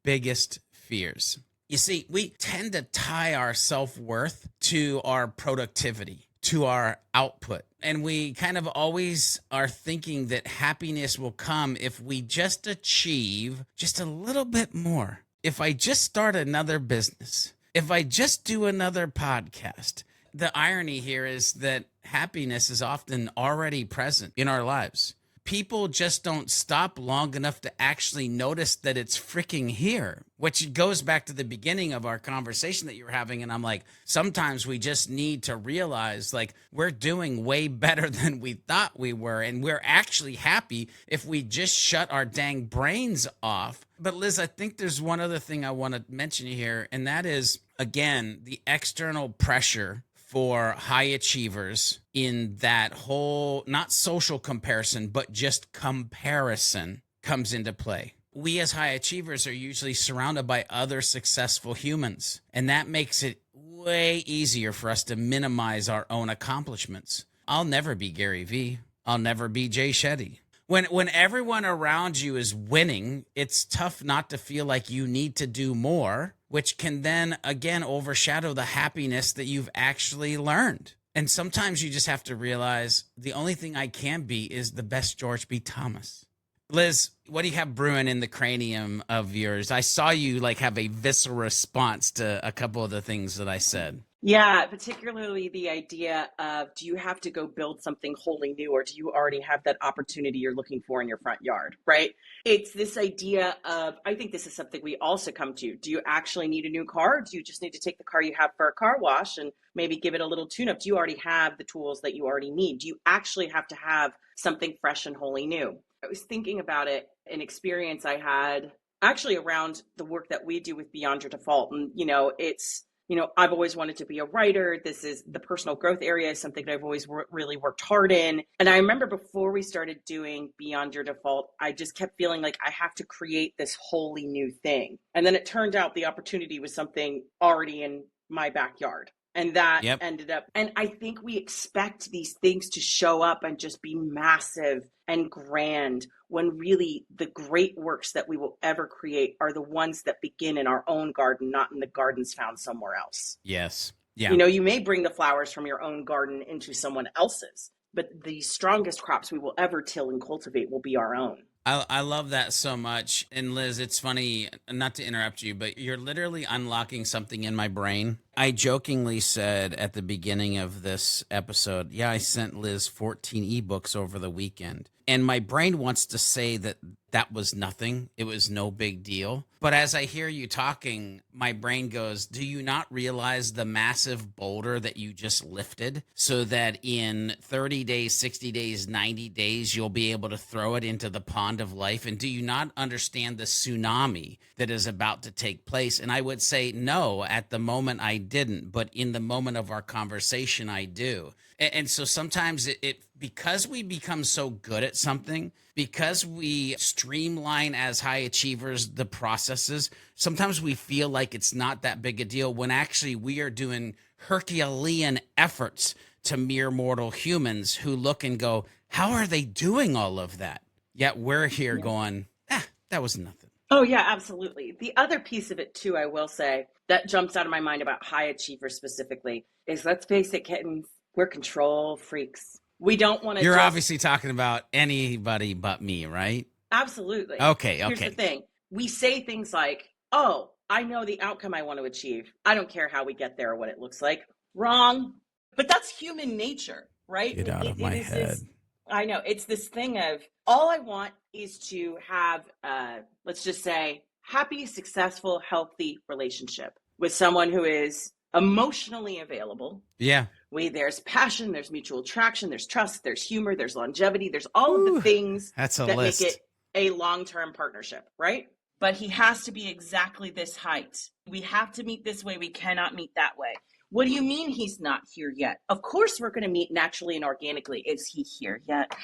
Speaker 1: biggest fears. You see, we tend to tie our self-worth to our productivity, to our output. And we kind of always are thinking that happiness will come if we just achieve just a little bit more. If I just start another business, if I just do another podcast. The irony here is that happiness is often already present in our lives. People just don't stop long enough to actually notice that it's freaking here, which goes back to the beginning of our conversation that you were having. And I'm like, sometimes we just need to realize, like, we're doing way better than we thought we were. And we're actually happy if we just shut our dang brains off. But Liz, I think there's one other thing I want to mention here. And that is, again, the external pressure for high achievers in that whole, not social comparison, but just comparison comes into play. We as high achievers are usually surrounded by other successful humans, and that makes it way easier for us to minimize our own accomplishments. I'll never be Gary Vee. I'll never be Jay Shetty. When everyone around you is winning, it's tough not to feel like you need to do more, which can then again overshadow the happiness that you've actually learned. And sometimes you just have to realize the only thing I can be is the best George B. Thomas. Liz, what do you have brewing in the cranium of yours? I saw you like have a visceral response to a couple of the things that I said.
Speaker 2: Yeah, particularly the idea of, do you have to go build something wholly new, or do you already have that opportunity you're looking for in your front yard, right? It's this idea of, I think this is something we all succumb to. Do you actually need a new car? Or do you just need to take the car you have for a car wash and maybe give it a little tune up? Do you already have the tools that you already need? Do you actually have to have something fresh and wholly new? I was thinking about it, an experience I had actually around the work that we do with Beyond Your Default. And, I've always wanted to be a writer. This is the personal growth area, is something that I've always really worked hard in. And I remember before we started doing Beyond Your Default, I just kept feeling like I have to create this wholly new thing. And then it turned out the opportunity was something already in my backyard. And that ended up, and I think we expect these things to show up and just be massive and grand, when really the great works that we will ever create are the ones that begin in our own garden, not in the gardens found somewhere else.
Speaker 1: Yes. Yeah.
Speaker 2: You may bring the flowers from your own garden into someone else's, but the strongest crops we will ever till and cultivate will be our own.
Speaker 1: I love that so much. And Liz, it's funny, not to interrupt you, but you're literally unlocking something in my brain. I jokingly said at the beginning of this episode, yeah, I sent Liz 14 ebooks over the weekend. And my brain wants to say that that was nothing. It was no big deal. But as I hear you talking, my brain goes, do you not realize the massive boulder that you just lifted, so that in 30 days, 60 days, 90 days, you'll be able to throw it into the pond of life? And do you not understand the tsunami that is about to take place? And I would say, no, at the moment I didn't, but in the moment of our conversation, I do. And so sometimes it because we become so good at something, because we streamline as high achievers the processes, sometimes we feel like it's not that big a deal, when actually we are doing Herculean efforts to mere mortal humans who look and go, how are they doing all of that? Yet we're here going, that was nothing.
Speaker 2: Oh, yeah, absolutely. The other piece of it, too, I will say, that jumps out of my mind about high achievers specifically is, let's face it, kittens, we're control freaks. We don't want to.
Speaker 1: You're obviously talking about anybody but me, right?
Speaker 2: Absolutely.
Speaker 1: Okay.
Speaker 2: Here's the thing. We say things like, oh, I know the outcome I want to achieve. I don't care how we get there or what it looks like. Wrong. But that's human nature, right?
Speaker 1: Get out of my head.
Speaker 2: I know. It's this thing of, all I want is to have, let's just say, happy, successful, healthy relationship with someone who is emotionally available.
Speaker 1: Yeah.
Speaker 2: There's passion, there's mutual attraction, there's trust, there's humor, there's longevity, there's all of the things that make it a long-term partnership, right? But he has to be exactly this height. We have to meet this way. We cannot meet that way. What do you mean he's not here yet? Of course we're going to meet naturally and organically. Is he here yet?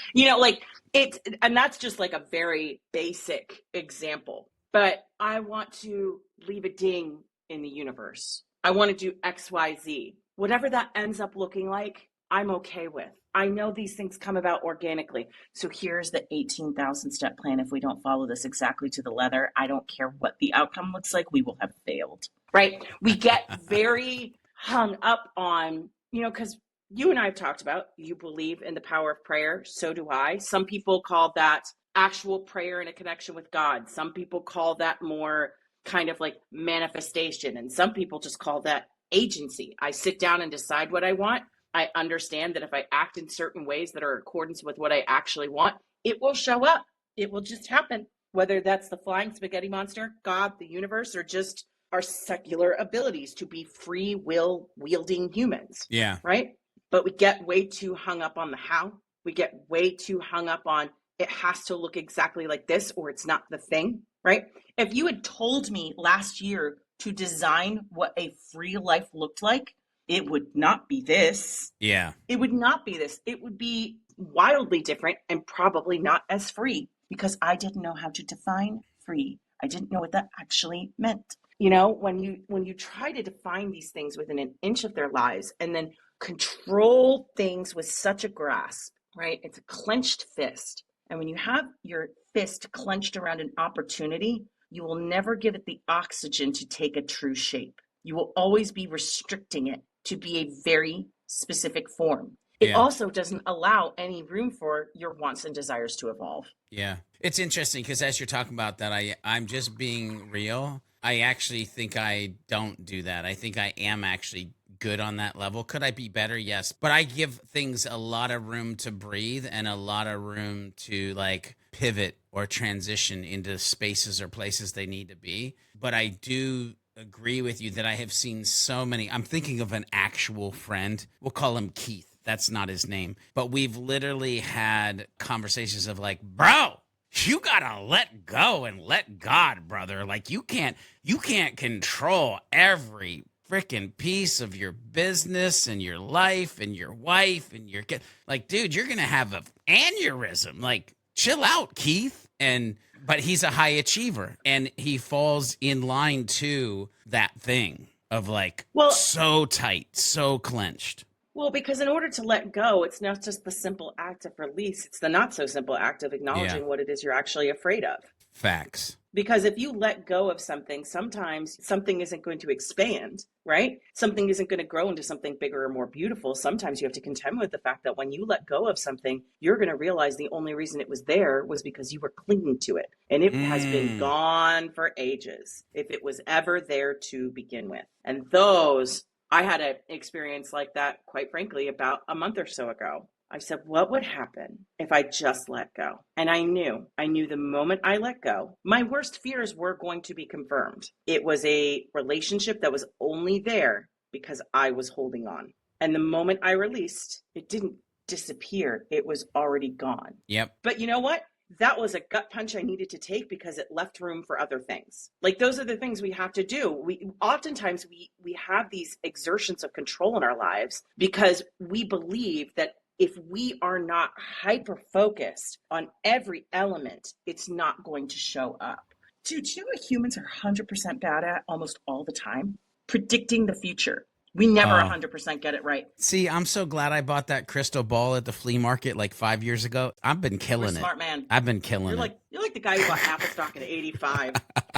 Speaker 2: And that's just like a very basic example. But I want to leave a ding in the universe. I want to do X, Y, Z. Whatever that ends up looking like, I'm okay with. I know these things come about organically. So here's the 18,000 step plan. If we don't follow this exactly to the letter, I don't care what the outcome looks like, we will have failed, right? We get very hung up on, because you and I have talked about, you believe in the power of prayer. So do I. Some people call that actual prayer and a connection with God. Some people call that more kind of like manifestation. And some people just call that agency. I sit down and decide what I want. I understand that if I act in certain ways that are in accordance with what I actually want, it will show up. It will just happen. Whether that's the flying spaghetti monster, God, the universe, or just our secular abilities to be free will wielding humans.
Speaker 1: Yeah.
Speaker 2: Right? But we get way too hung up on the how. We get way too hung up on it has to look exactly like this or it's not the thing. Right? If you had told me last year to design what a free life looked like, it would not be this.
Speaker 1: Yeah.
Speaker 2: It would not be this. It would be wildly different and probably not as free, because I didn't know how to define free. I didn't know what that actually meant. When you try to define these things within an inch of their lives and then control things with such a grasp, right? It's a clenched fist. And when you have your fist clenched around an opportunity, you will never give it the oxygen to take a true shape. You will always be restricting it to be a very specific form. It
Speaker 1: Yeah.
Speaker 2: also doesn't allow any room for your wants and desires to evolve.
Speaker 1: Yeah. It's interesting because as you're talking about that, I'm just being real. I actually think I don't do that. I think I am actually good on that level. Could I be better? Yes. But I give things a lot of room to breathe and a lot of room to like pivot or transition into spaces or places they need to be. But I do agree with you that I have seen so many. I'm thinking of an actual friend. We'll call him Keith. That's not his name. But we've literally had conversations of like, bro, you gotta let go and let God, brother. Like you can't control every freaking piece of your business and your life and your wife and your kid. Like, dude, you're gonna have an aneurysm. Like, chill out, Keith. But he's a high achiever and he falls in line to that thing of like so tight, so clenched.
Speaker 2: Well, because in order to let go, it's not just the simple act of release, it's the not so simple act of acknowledging what it is you're actually afraid of.
Speaker 1: Facts.
Speaker 2: Because if you let go of something, sometimes something isn't going to expand, right? Something isn't going to grow into something bigger or more beautiful. Sometimes you have to contend with the fact that when you let go of something, you're going to realize the only reason it was there was because you were clinging to it. And it has been gone for ages, if it was ever there to begin with. And I had an experience like that, quite frankly, about a month or so ago. I said, what would happen if I just let go? And I knew the moment I let go, my worst fears were going to be confirmed. It was a relationship that was only there because I was holding on. And the moment I released, it didn't disappear. It was already gone.
Speaker 1: Yep.
Speaker 2: But you know what? That was a gut punch I needed to take because it left room for other things. Like those are the things we have to do. Oftentimes we have these exertions of control in our lives because we believe that if we are not hyper focused on every element, it's not going to show up. Dude, do you know what humans are 100% bad at almost all the time? Predicting the future. We never 100% get it right.
Speaker 1: See, I'm so glad I bought that crystal ball at the flea market like 5 years ago. I've been killing it.
Speaker 2: Smart man.
Speaker 1: I've been killing it.
Speaker 2: You're like the guy who bought Apple stock in '85.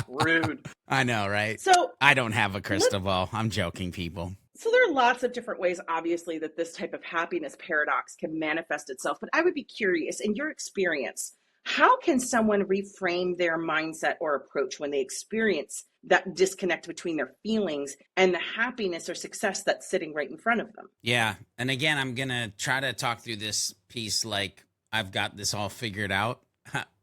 Speaker 2: Rude.
Speaker 1: I know, right?
Speaker 2: So
Speaker 1: I don't have a crystal ball. I'm joking, people.
Speaker 2: So there are lots of different ways, obviously, that this type of happiness paradox can manifest itself. But I would be curious, in your experience, how can someone reframe their mindset or approach when they experience that disconnect between their feelings and the happiness or success that's sitting right in front of them?
Speaker 1: Yeah. And again, I'm going to try to talk through this piece like I've got this all figured out,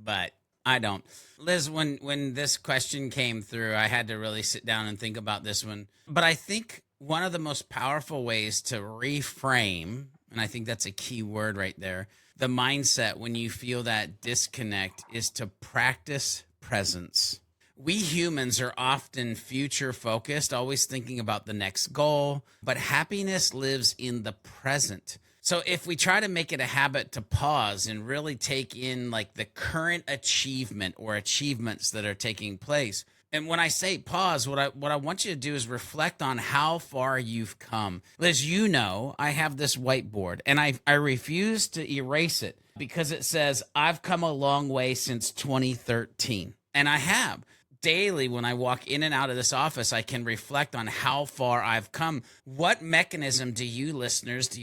Speaker 1: but I don't. Liz, when this question came through, I had to really sit down and think about this one. But I think one of the most powerful ways to reframe, and I think that's a key word right there, the mindset when you feel that disconnect is to practice presence. We humans are often future focused, always thinking about the next goal, but happiness lives in the present. So if we try to make it a habit to pause and really take in like the current achievement or achievements that are taking place. And when I say pause, what I want you to do is reflect on how far you've come. Liz, you know, I have this whiteboard and I refuse to erase it because it says I've come a long way since 2013. And I have. Daily, when I walk in and out of this office, I can reflect on how far I've come. What mechanism do you listeners,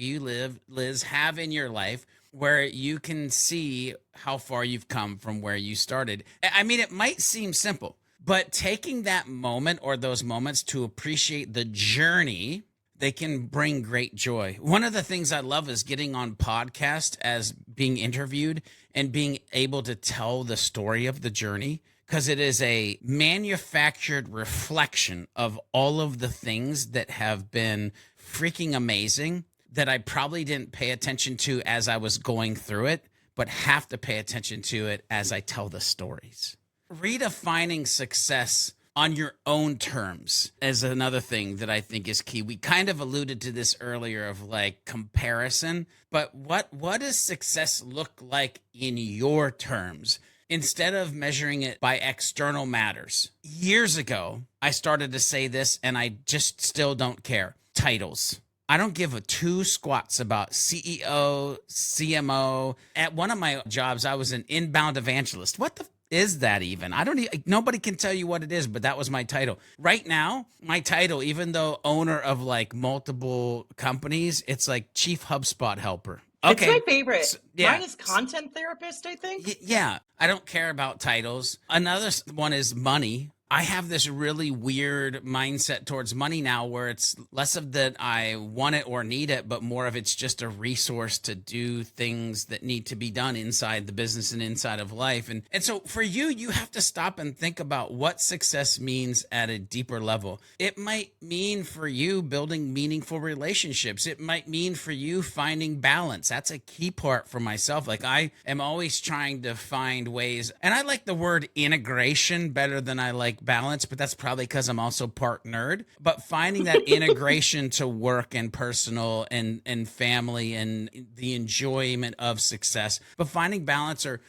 Speaker 1: Liz, have in your life where you can see how far you've come from where you started? I mean, it might seem simple, but taking that moment or those moments to appreciate the journey, they can bring great joy. One of the things I love is getting on podcast as being interviewed and being able to tell the story of the journey, because it is a manufactured reflection of all of the things that have been freaking amazing that I probably didn't pay attention to as I was going through it, but have to pay attention to it as I tell the stories. Redefining success on your own terms is another thing that I think is key. We kind of alluded to this earlier of like comparison, but what does success look like in your terms? Instead of measuring it by external matters. Years ago, I started to say this and I just still don't care. Titles. I don't give a two squats about CEO, CMO. At one of my jobs, I was an inbound evangelist. What the is that even? I don't nobody can tell you what it is, but that was my title. Right now, my title, even though owner of like multiple companies, it's like chief HubSpot helper.
Speaker 2: It's my
Speaker 1: Okay.
Speaker 2: favorite.
Speaker 1: So, yeah.
Speaker 2: Mine is content therapist, I think.
Speaker 1: Yeah. I don't care about titles. Another one is money. I have this really weird mindset towards money now where it's less of that I want it or need it, but more of it's just a resource to do things that need to be done inside the business and inside of life. And so for you, you have to stop and think about what success means at a deeper level. It might mean for you building meaningful relationships. It might mean for you finding balance. That's a key part for myself. Like I am always trying to find ways, and I like the word integration better than I like balance, but that's probably because I'm also part nerd. But finding that integration to work and personal and family and the enjoyment of success, but finding balance or,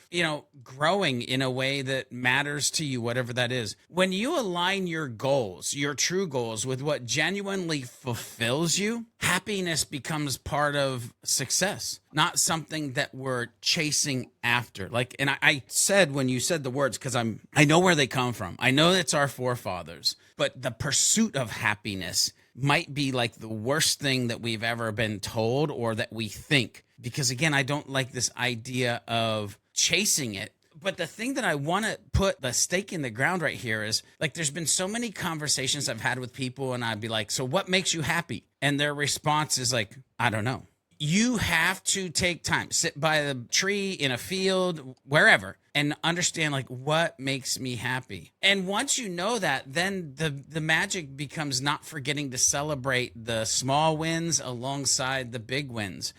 Speaker 1: growing in a way that matters to you, whatever that is. When you align your goals, your true goals with what genuinely fulfills you, happiness becomes part of success, not something that we're chasing after. Like, and I said when you said the words, because I know where they come from. I know it's our forefathers, but the pursuit of happiness might be like the worst thing that we've ever been told or that we think. Because again, I don't like this idea of chasing it. But the thing that I want to put the stake in the ground right here is like, there's been so many conversations I've had with people and I'd be like, so what makes you happy? And their response is like, I don't know. You have to take time, sit by the tree in a field, wherever, and understand like what makes me happy. And once you know that, then the magic becomes not forgetting to celebrate the small wins alongside the big wins.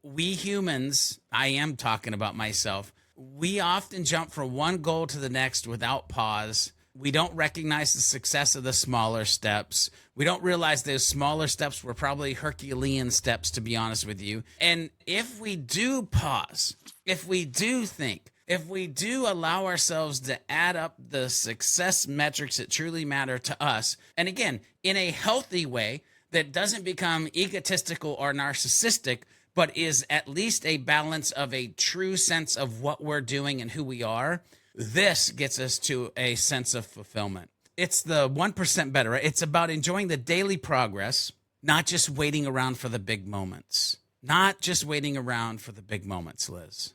Speaker 1: We humans, I am talking about myself, we often jump from one goal to the next without pause. We don't recognize the success of the smaller steps. We don't realize those smaller steps were probably Herculean steps, to be honest with you. And if we do pause, if we do think, if we do allow ourselves to add up the success metrics that truly matter to us, and again, in a healthy way that doesn't become egotistical or narcissistic, but is at least a balance of a true sense of what we're doing and who we are, this gets us to a sense of fulfillment. It's the 1% better, right? It's about enjoying the daily progress, not just waiting around for the big moments. Not just waiting around for the big moments, Liz.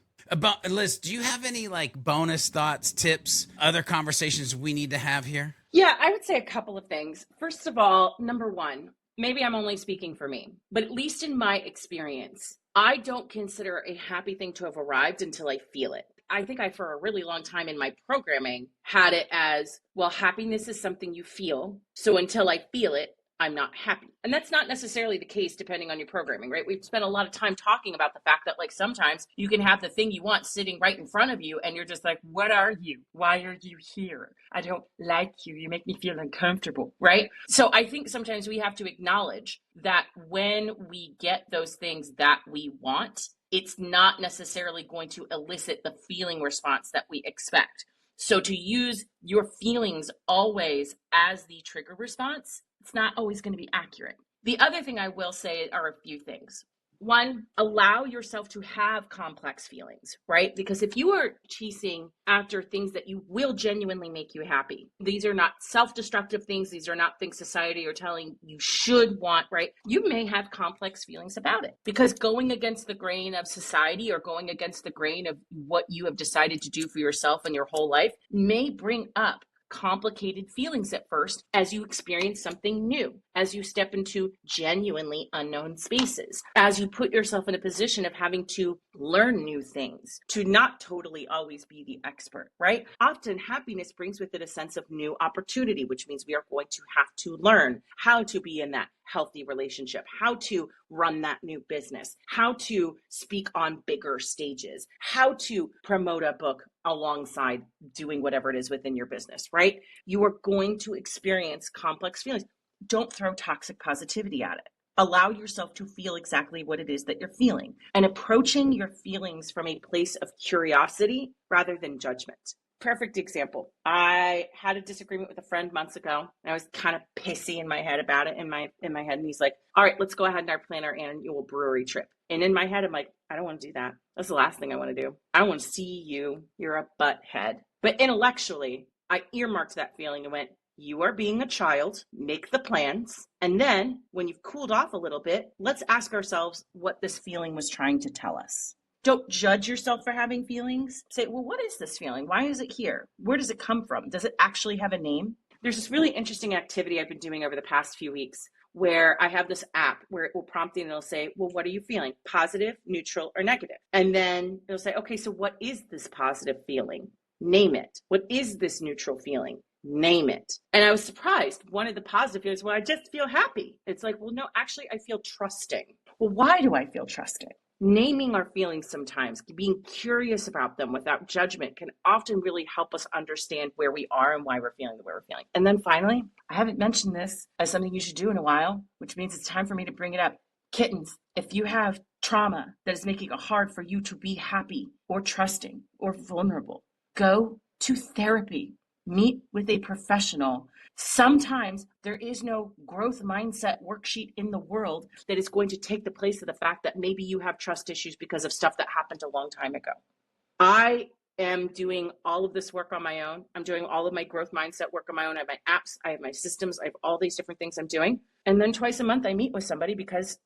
Speaker 1: Liz, do you have any like bonus thoughts, tips, other conversations we need to have here?
Speaker 2: Yeah, I would say a couple of things. First of all, number one, maybe I'm only speaking for me, but at least in my experience, I don't consider a happy thing to have arrived until I feel it. I think I, for a really long time in my programming, had it as, well, happiness is something you feel. So until I feel it, I'm not happy. And that's not necessarily the case depending on your programming, right? We've spent a lot of time talking about the fact that like sometimes you can have the thing you want sitting right in front of you and you're just like, what are you? Why are you here? I don't like you. You make me feel uncomfortable, right? So I think sometimes we have to acknowledge that when we get those things that we want, it's not necessarily going to elicit the feeling response that we expect. So to use your feelings always as the trigger response, it's not always going to be accurate. The other thing I will say are a few things. One, allow yourself to have complex feelings, right? Because if you are chasing after things that you will genuinely make you happy, these are not self-destructive things. These are not things society are telling you should want, right? You may have complex feelings about it because going against the grain of society or going against the grain of what you have decided to do for yourself and your whole life may bring up complicated feelings at first as you experience something new, as you step into genuinely unknown spaces, as you put yourself in a position of having to learn new things, to not totally always be the expert, right? Often happiness brings with it a sense of new opportunity, which means we are going to have to learn how to be in that healthy relationship, how to run that new business, how to speak on bigger stages, how to promote a book alongside doing whatever it is within your business, right? You are going to experience complex feelings. Don't throw toxic positivity at it. Allow yourself to feel exactly what it is that you're feeling and approaching your feelings from a place of curiosity rather than judgment. Perfect example. I had a disagreement with a friend months ago, and I was kind of pissy in my head about it in my head. And he's like, "All right, let's go ahead and plan our annual brewery trip." And in my head, I'm like, "I don't want to do that. That's the last thing I want to do. I don't want to see you. You're a butthead." But intellectually, I earmarked that feeling and went, "You are being a child. Make the plans, and then when you've cooled off a little bit, let's ask ourselves what this feeling was trying to tell us." Don't judge yourself for having feelings. Say, well, what is this feeling? Why is it here? Where does it come from? Does it actually have a name? There's this really interesting activity I've been doing over the past few weeks where I have this app where it will prompt you and it'll say, well, what are you feeling? Positive, neutral, or negative? And then it'll say, okay, so what is this positive feeling? Name it. What is this neutral feeling? Name it. And I was surprised. One of the positive feelings, well, I just feel happy. It's like, well, no, actually, I feel trusting. Well, why do I feel trusting? Naming our feelings sometimes, being curious about them without judgment can often really help us understand where we are and why we're feeling the way we're feeling. And then finally, I haven't mentioned this as something you should do in a while, which means it's time for me to bring it up. Kittens, if you have trauma that is making it hard for you to be happy or trusting or vulnerable, go to therapy. Meet with a professional. Sometimes there is no growth mindset worksheet in the world that is going to take the place of the fact that maybe you have trust issues because of stuff that happened a long time ago. I am doing all of this work on my own. I'm doing all of my growth mindset work on my own. I have my apps, I have my systems, I have all these different things I'm doing. And then twice a month I meet with somebody because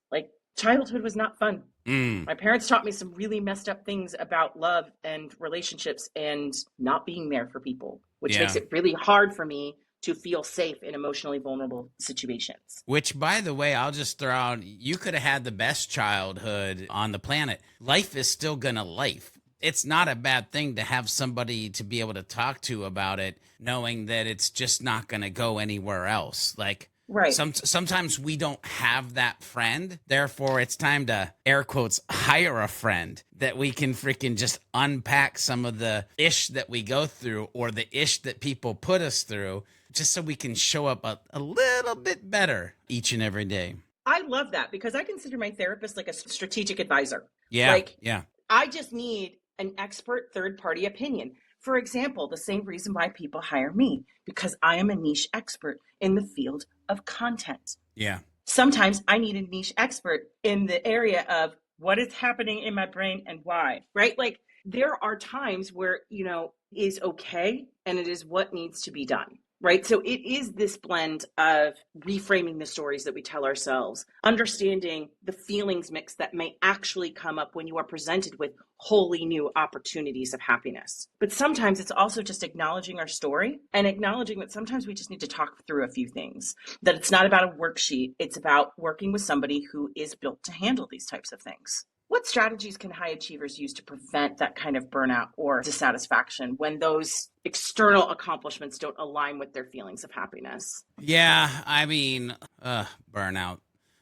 Speaker 2: childhood was not fun. My parents taught me some really messed up things about love and relationships and not being there for people, which makes it really hard for me to feel safe in emotionally vulnerable situations.
Speaker 1: Which, by the way, I'll just throw out, you could have had the best childhood on the planet. Life is still gonna life. It's not a bad thing to have somebody to be able to talk to about it, knowing that it's just not gonna go anywhere else.
Speaker 2: Right.
Speaker 1: Sometimes we don't have that friend. Therefore, it's time to, air quotes, hire a friend that we can freaking just unpack some of the ish that we go through or the ish that people put us through, just so we can show up a little bit better each and every day.
Speaker 2: I love that because I consider my therapist like a strategic advisor.
Speaker 1: Yeah.
Speaker 2: I just need an expert third-party opinion. For example, the same reason why people hire me, because I am a niche expert in the field of content.
Speaker 1: Yeah.
Speaker 2: Sometimes I need a niche expert in the area of what is happening in my brain and why, right? There are times where, is okay and it is what needs to be done. Right. So it is this blend of reframing the stories that we tell ourselves, understanding the feelings mix that may actually come up when you are presented with wholly new opportunities of happiness. But sometimes it's also just acknowledging our story and acknowledging that sometimes we just need to talk through a few things, that it's not about a worksheet. It's about working with somebody who is built to handle these types of things. What strategies can high achievers use to prevent that kind of burnout or dissatisfaction when those external accomplishments don't align with their feelings of happiness?
Speaker 1: Yeah, I mean, burnout.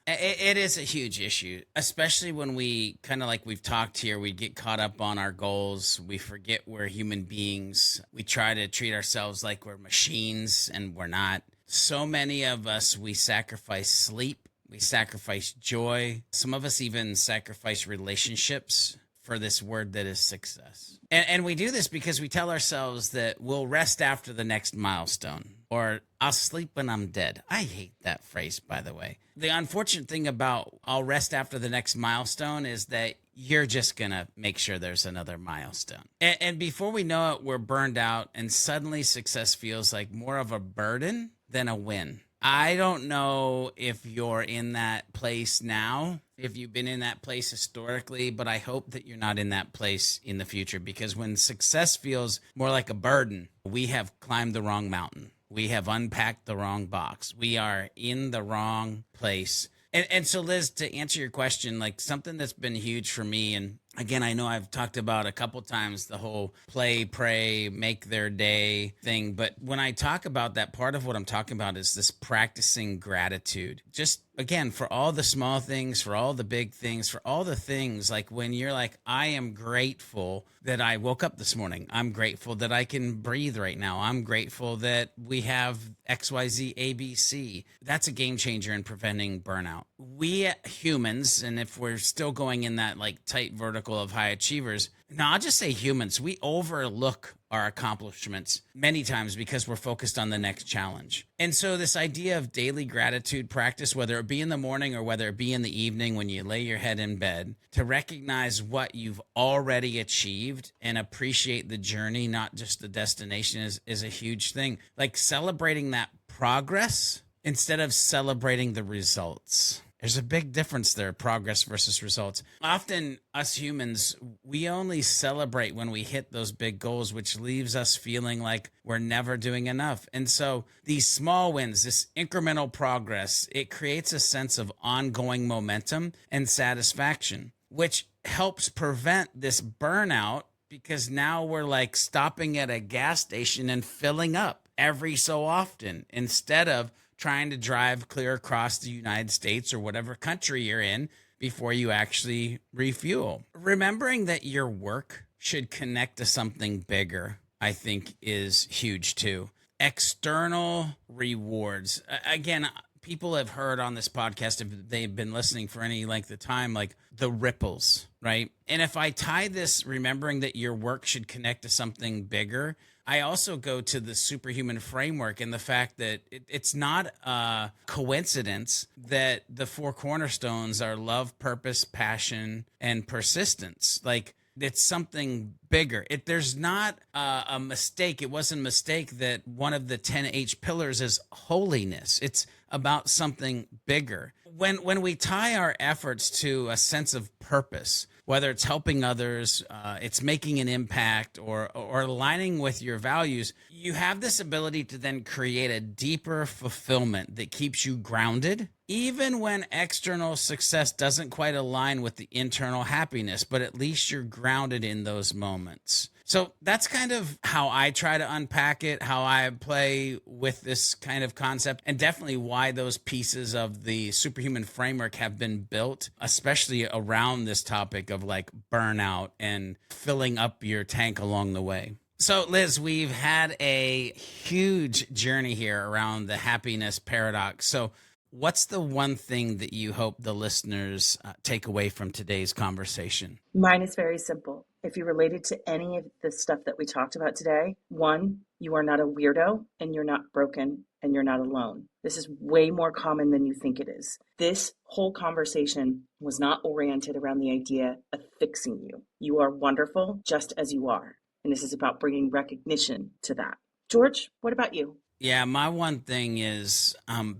Speaker 1: It is a huge issue, especially when we kind of, like we've talked here, we get caught up on our goals. We forget we're human beings. We try to treat ourselves like we're machines, and we're not. So many of us, we sacrifice sleep. We sacrifice joy. Some of us even sacrifice relationships for this word that is success. And we do this because we tell ourselves that we'll rest after the next milestone, or I'll sleep when I'm dead. I hate that phrase, by the way. The unfortunate thing about I'll rest after the next milestone is that you're just going to make sure there's another milestone. And before we know it, we're burned out, and suddenly success feels like more of a burden than a win. I don't know if you're in that place now, if you've been in that place historically, but I hope that you're not in that place in the future, because when success feels more like a burden, we have climbed the wrong mountain. We have unpacked the wrong box. We are in the wrong place. And so, Liz, to answer your question, something that's been huge for me, and again, I know I've talked about a couple times the whole play, pray, make their day thing. But when I talk about that, part of what I'm talking about is this practicing gratitude. Just, again, for all the small things, for all the big things, for all the things, like when you're like, I am grateful that I woke up this morning. I'm grateful that I can breathe right now. I'm grateful that we have XYZ ABC. That's a game changer in preventing burnout. We humans, and if we're still going in that tight vertical of high achievers, no, I'll just say humans, we overlook our accomplishments many times because we're focused on the next challenge. And so this idea of daily gratitude practice, whether it be in the morning or whether it be in the evening when you lay your head in bed, to recognize what you've already achieved and appreciate the journey, not just the destination, is a huge thing. Like celebrating that progress instead of celebrating the results. There's a big difference there, progress versus results. Often, us humans, we only celebrate when we hit those big goals, which leaves us feeling like we're never doing enough. And so these small wins, this incremental progress, it creates a sense of ongoing momentum and satisfaction, which helps prevent this burnout because now we're like stopping at a gas station and filling up every so often instead of trying to drive clear across the United States or whatever country you're in before you actually refuel. Remembering that your work should connect to something bigger, I think, is huge too. External rewards. Again, people have heard on this podcast, if they've been listening for any length of time, like the ripples, right? And if I tie this, remembering that your work should connect to something bigger, I also go to the Superhuman Framework and the fact that it's not a coincidence that the Four Cornerstones are love, purpose, passion, and persistence. Like, it's something bigger. There's not a mistake. It wasn't a mistake that one of the 10 H pillars is holiness. It's about something bigger. When we tie our efforts to a sense of purpose, whether it's helping others, it's making an impact, or aligning with your values, you have this ability to then create a deeper fulfillment that keeps you grounded, even when external success doesn't quite align with the internal happiness, but at least you're grounded in those moments. So that's kind of how I try to unpack it, how I play with this kind of concept, and definitely why those pieces of the Superhuman Framework have been built, especially around this topic of like burnout and filling up your tank along the way. So, Liz, we've had a huge journey here around the happiness paradox. So what's the one thing that you hope the listeners take away from today's conversation?
Speaker 2: Mine is very simple. If you related to any of the stuff that we talked about today, one, you are not a weirdo and you're not broken and you're not alone. This is way more common than you think it is. This whole conversation was not oriented around the idea of fixing you. You are wonderful just as you are. And this is about bringing recognition to that. George, what about you?
Speaker 1: Yeah, my one thing is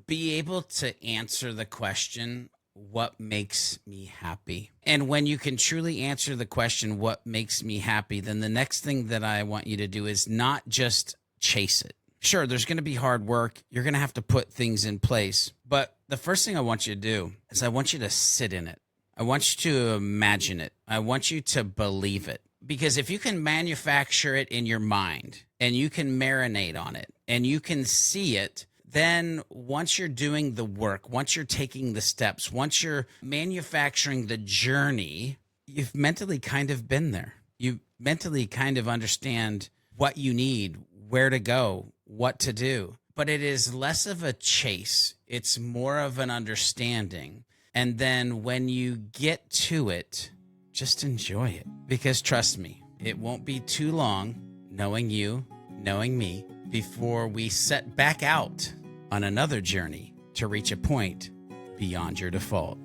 Speaker 1: be able to answer the question, what makes me happy? And when you can truly answer the question, what makes me happy, then the next thing that I want you to do is not just chase it. Sure, there's going to be hard work. You're going to have to put things in place. But the first thing I want you to do is I want you to sit in it. I want you to imagine it. I want you to believe it. Because if you can manufacture it in your mind and you can marinate on it and you can see it, then once you're doing the work, once you're taking the steps, once you're manufacturing the journey, you've mentally kind of been there. You mentally kind of understand what you need, where to go, what to do. But it is less of a chase. It's more of an understanding. And then when you get to it, just enjoy it. Because trust me, it won't be too long, knowing you, knowing me, before we set back out on another journey to reach a point beyond your default.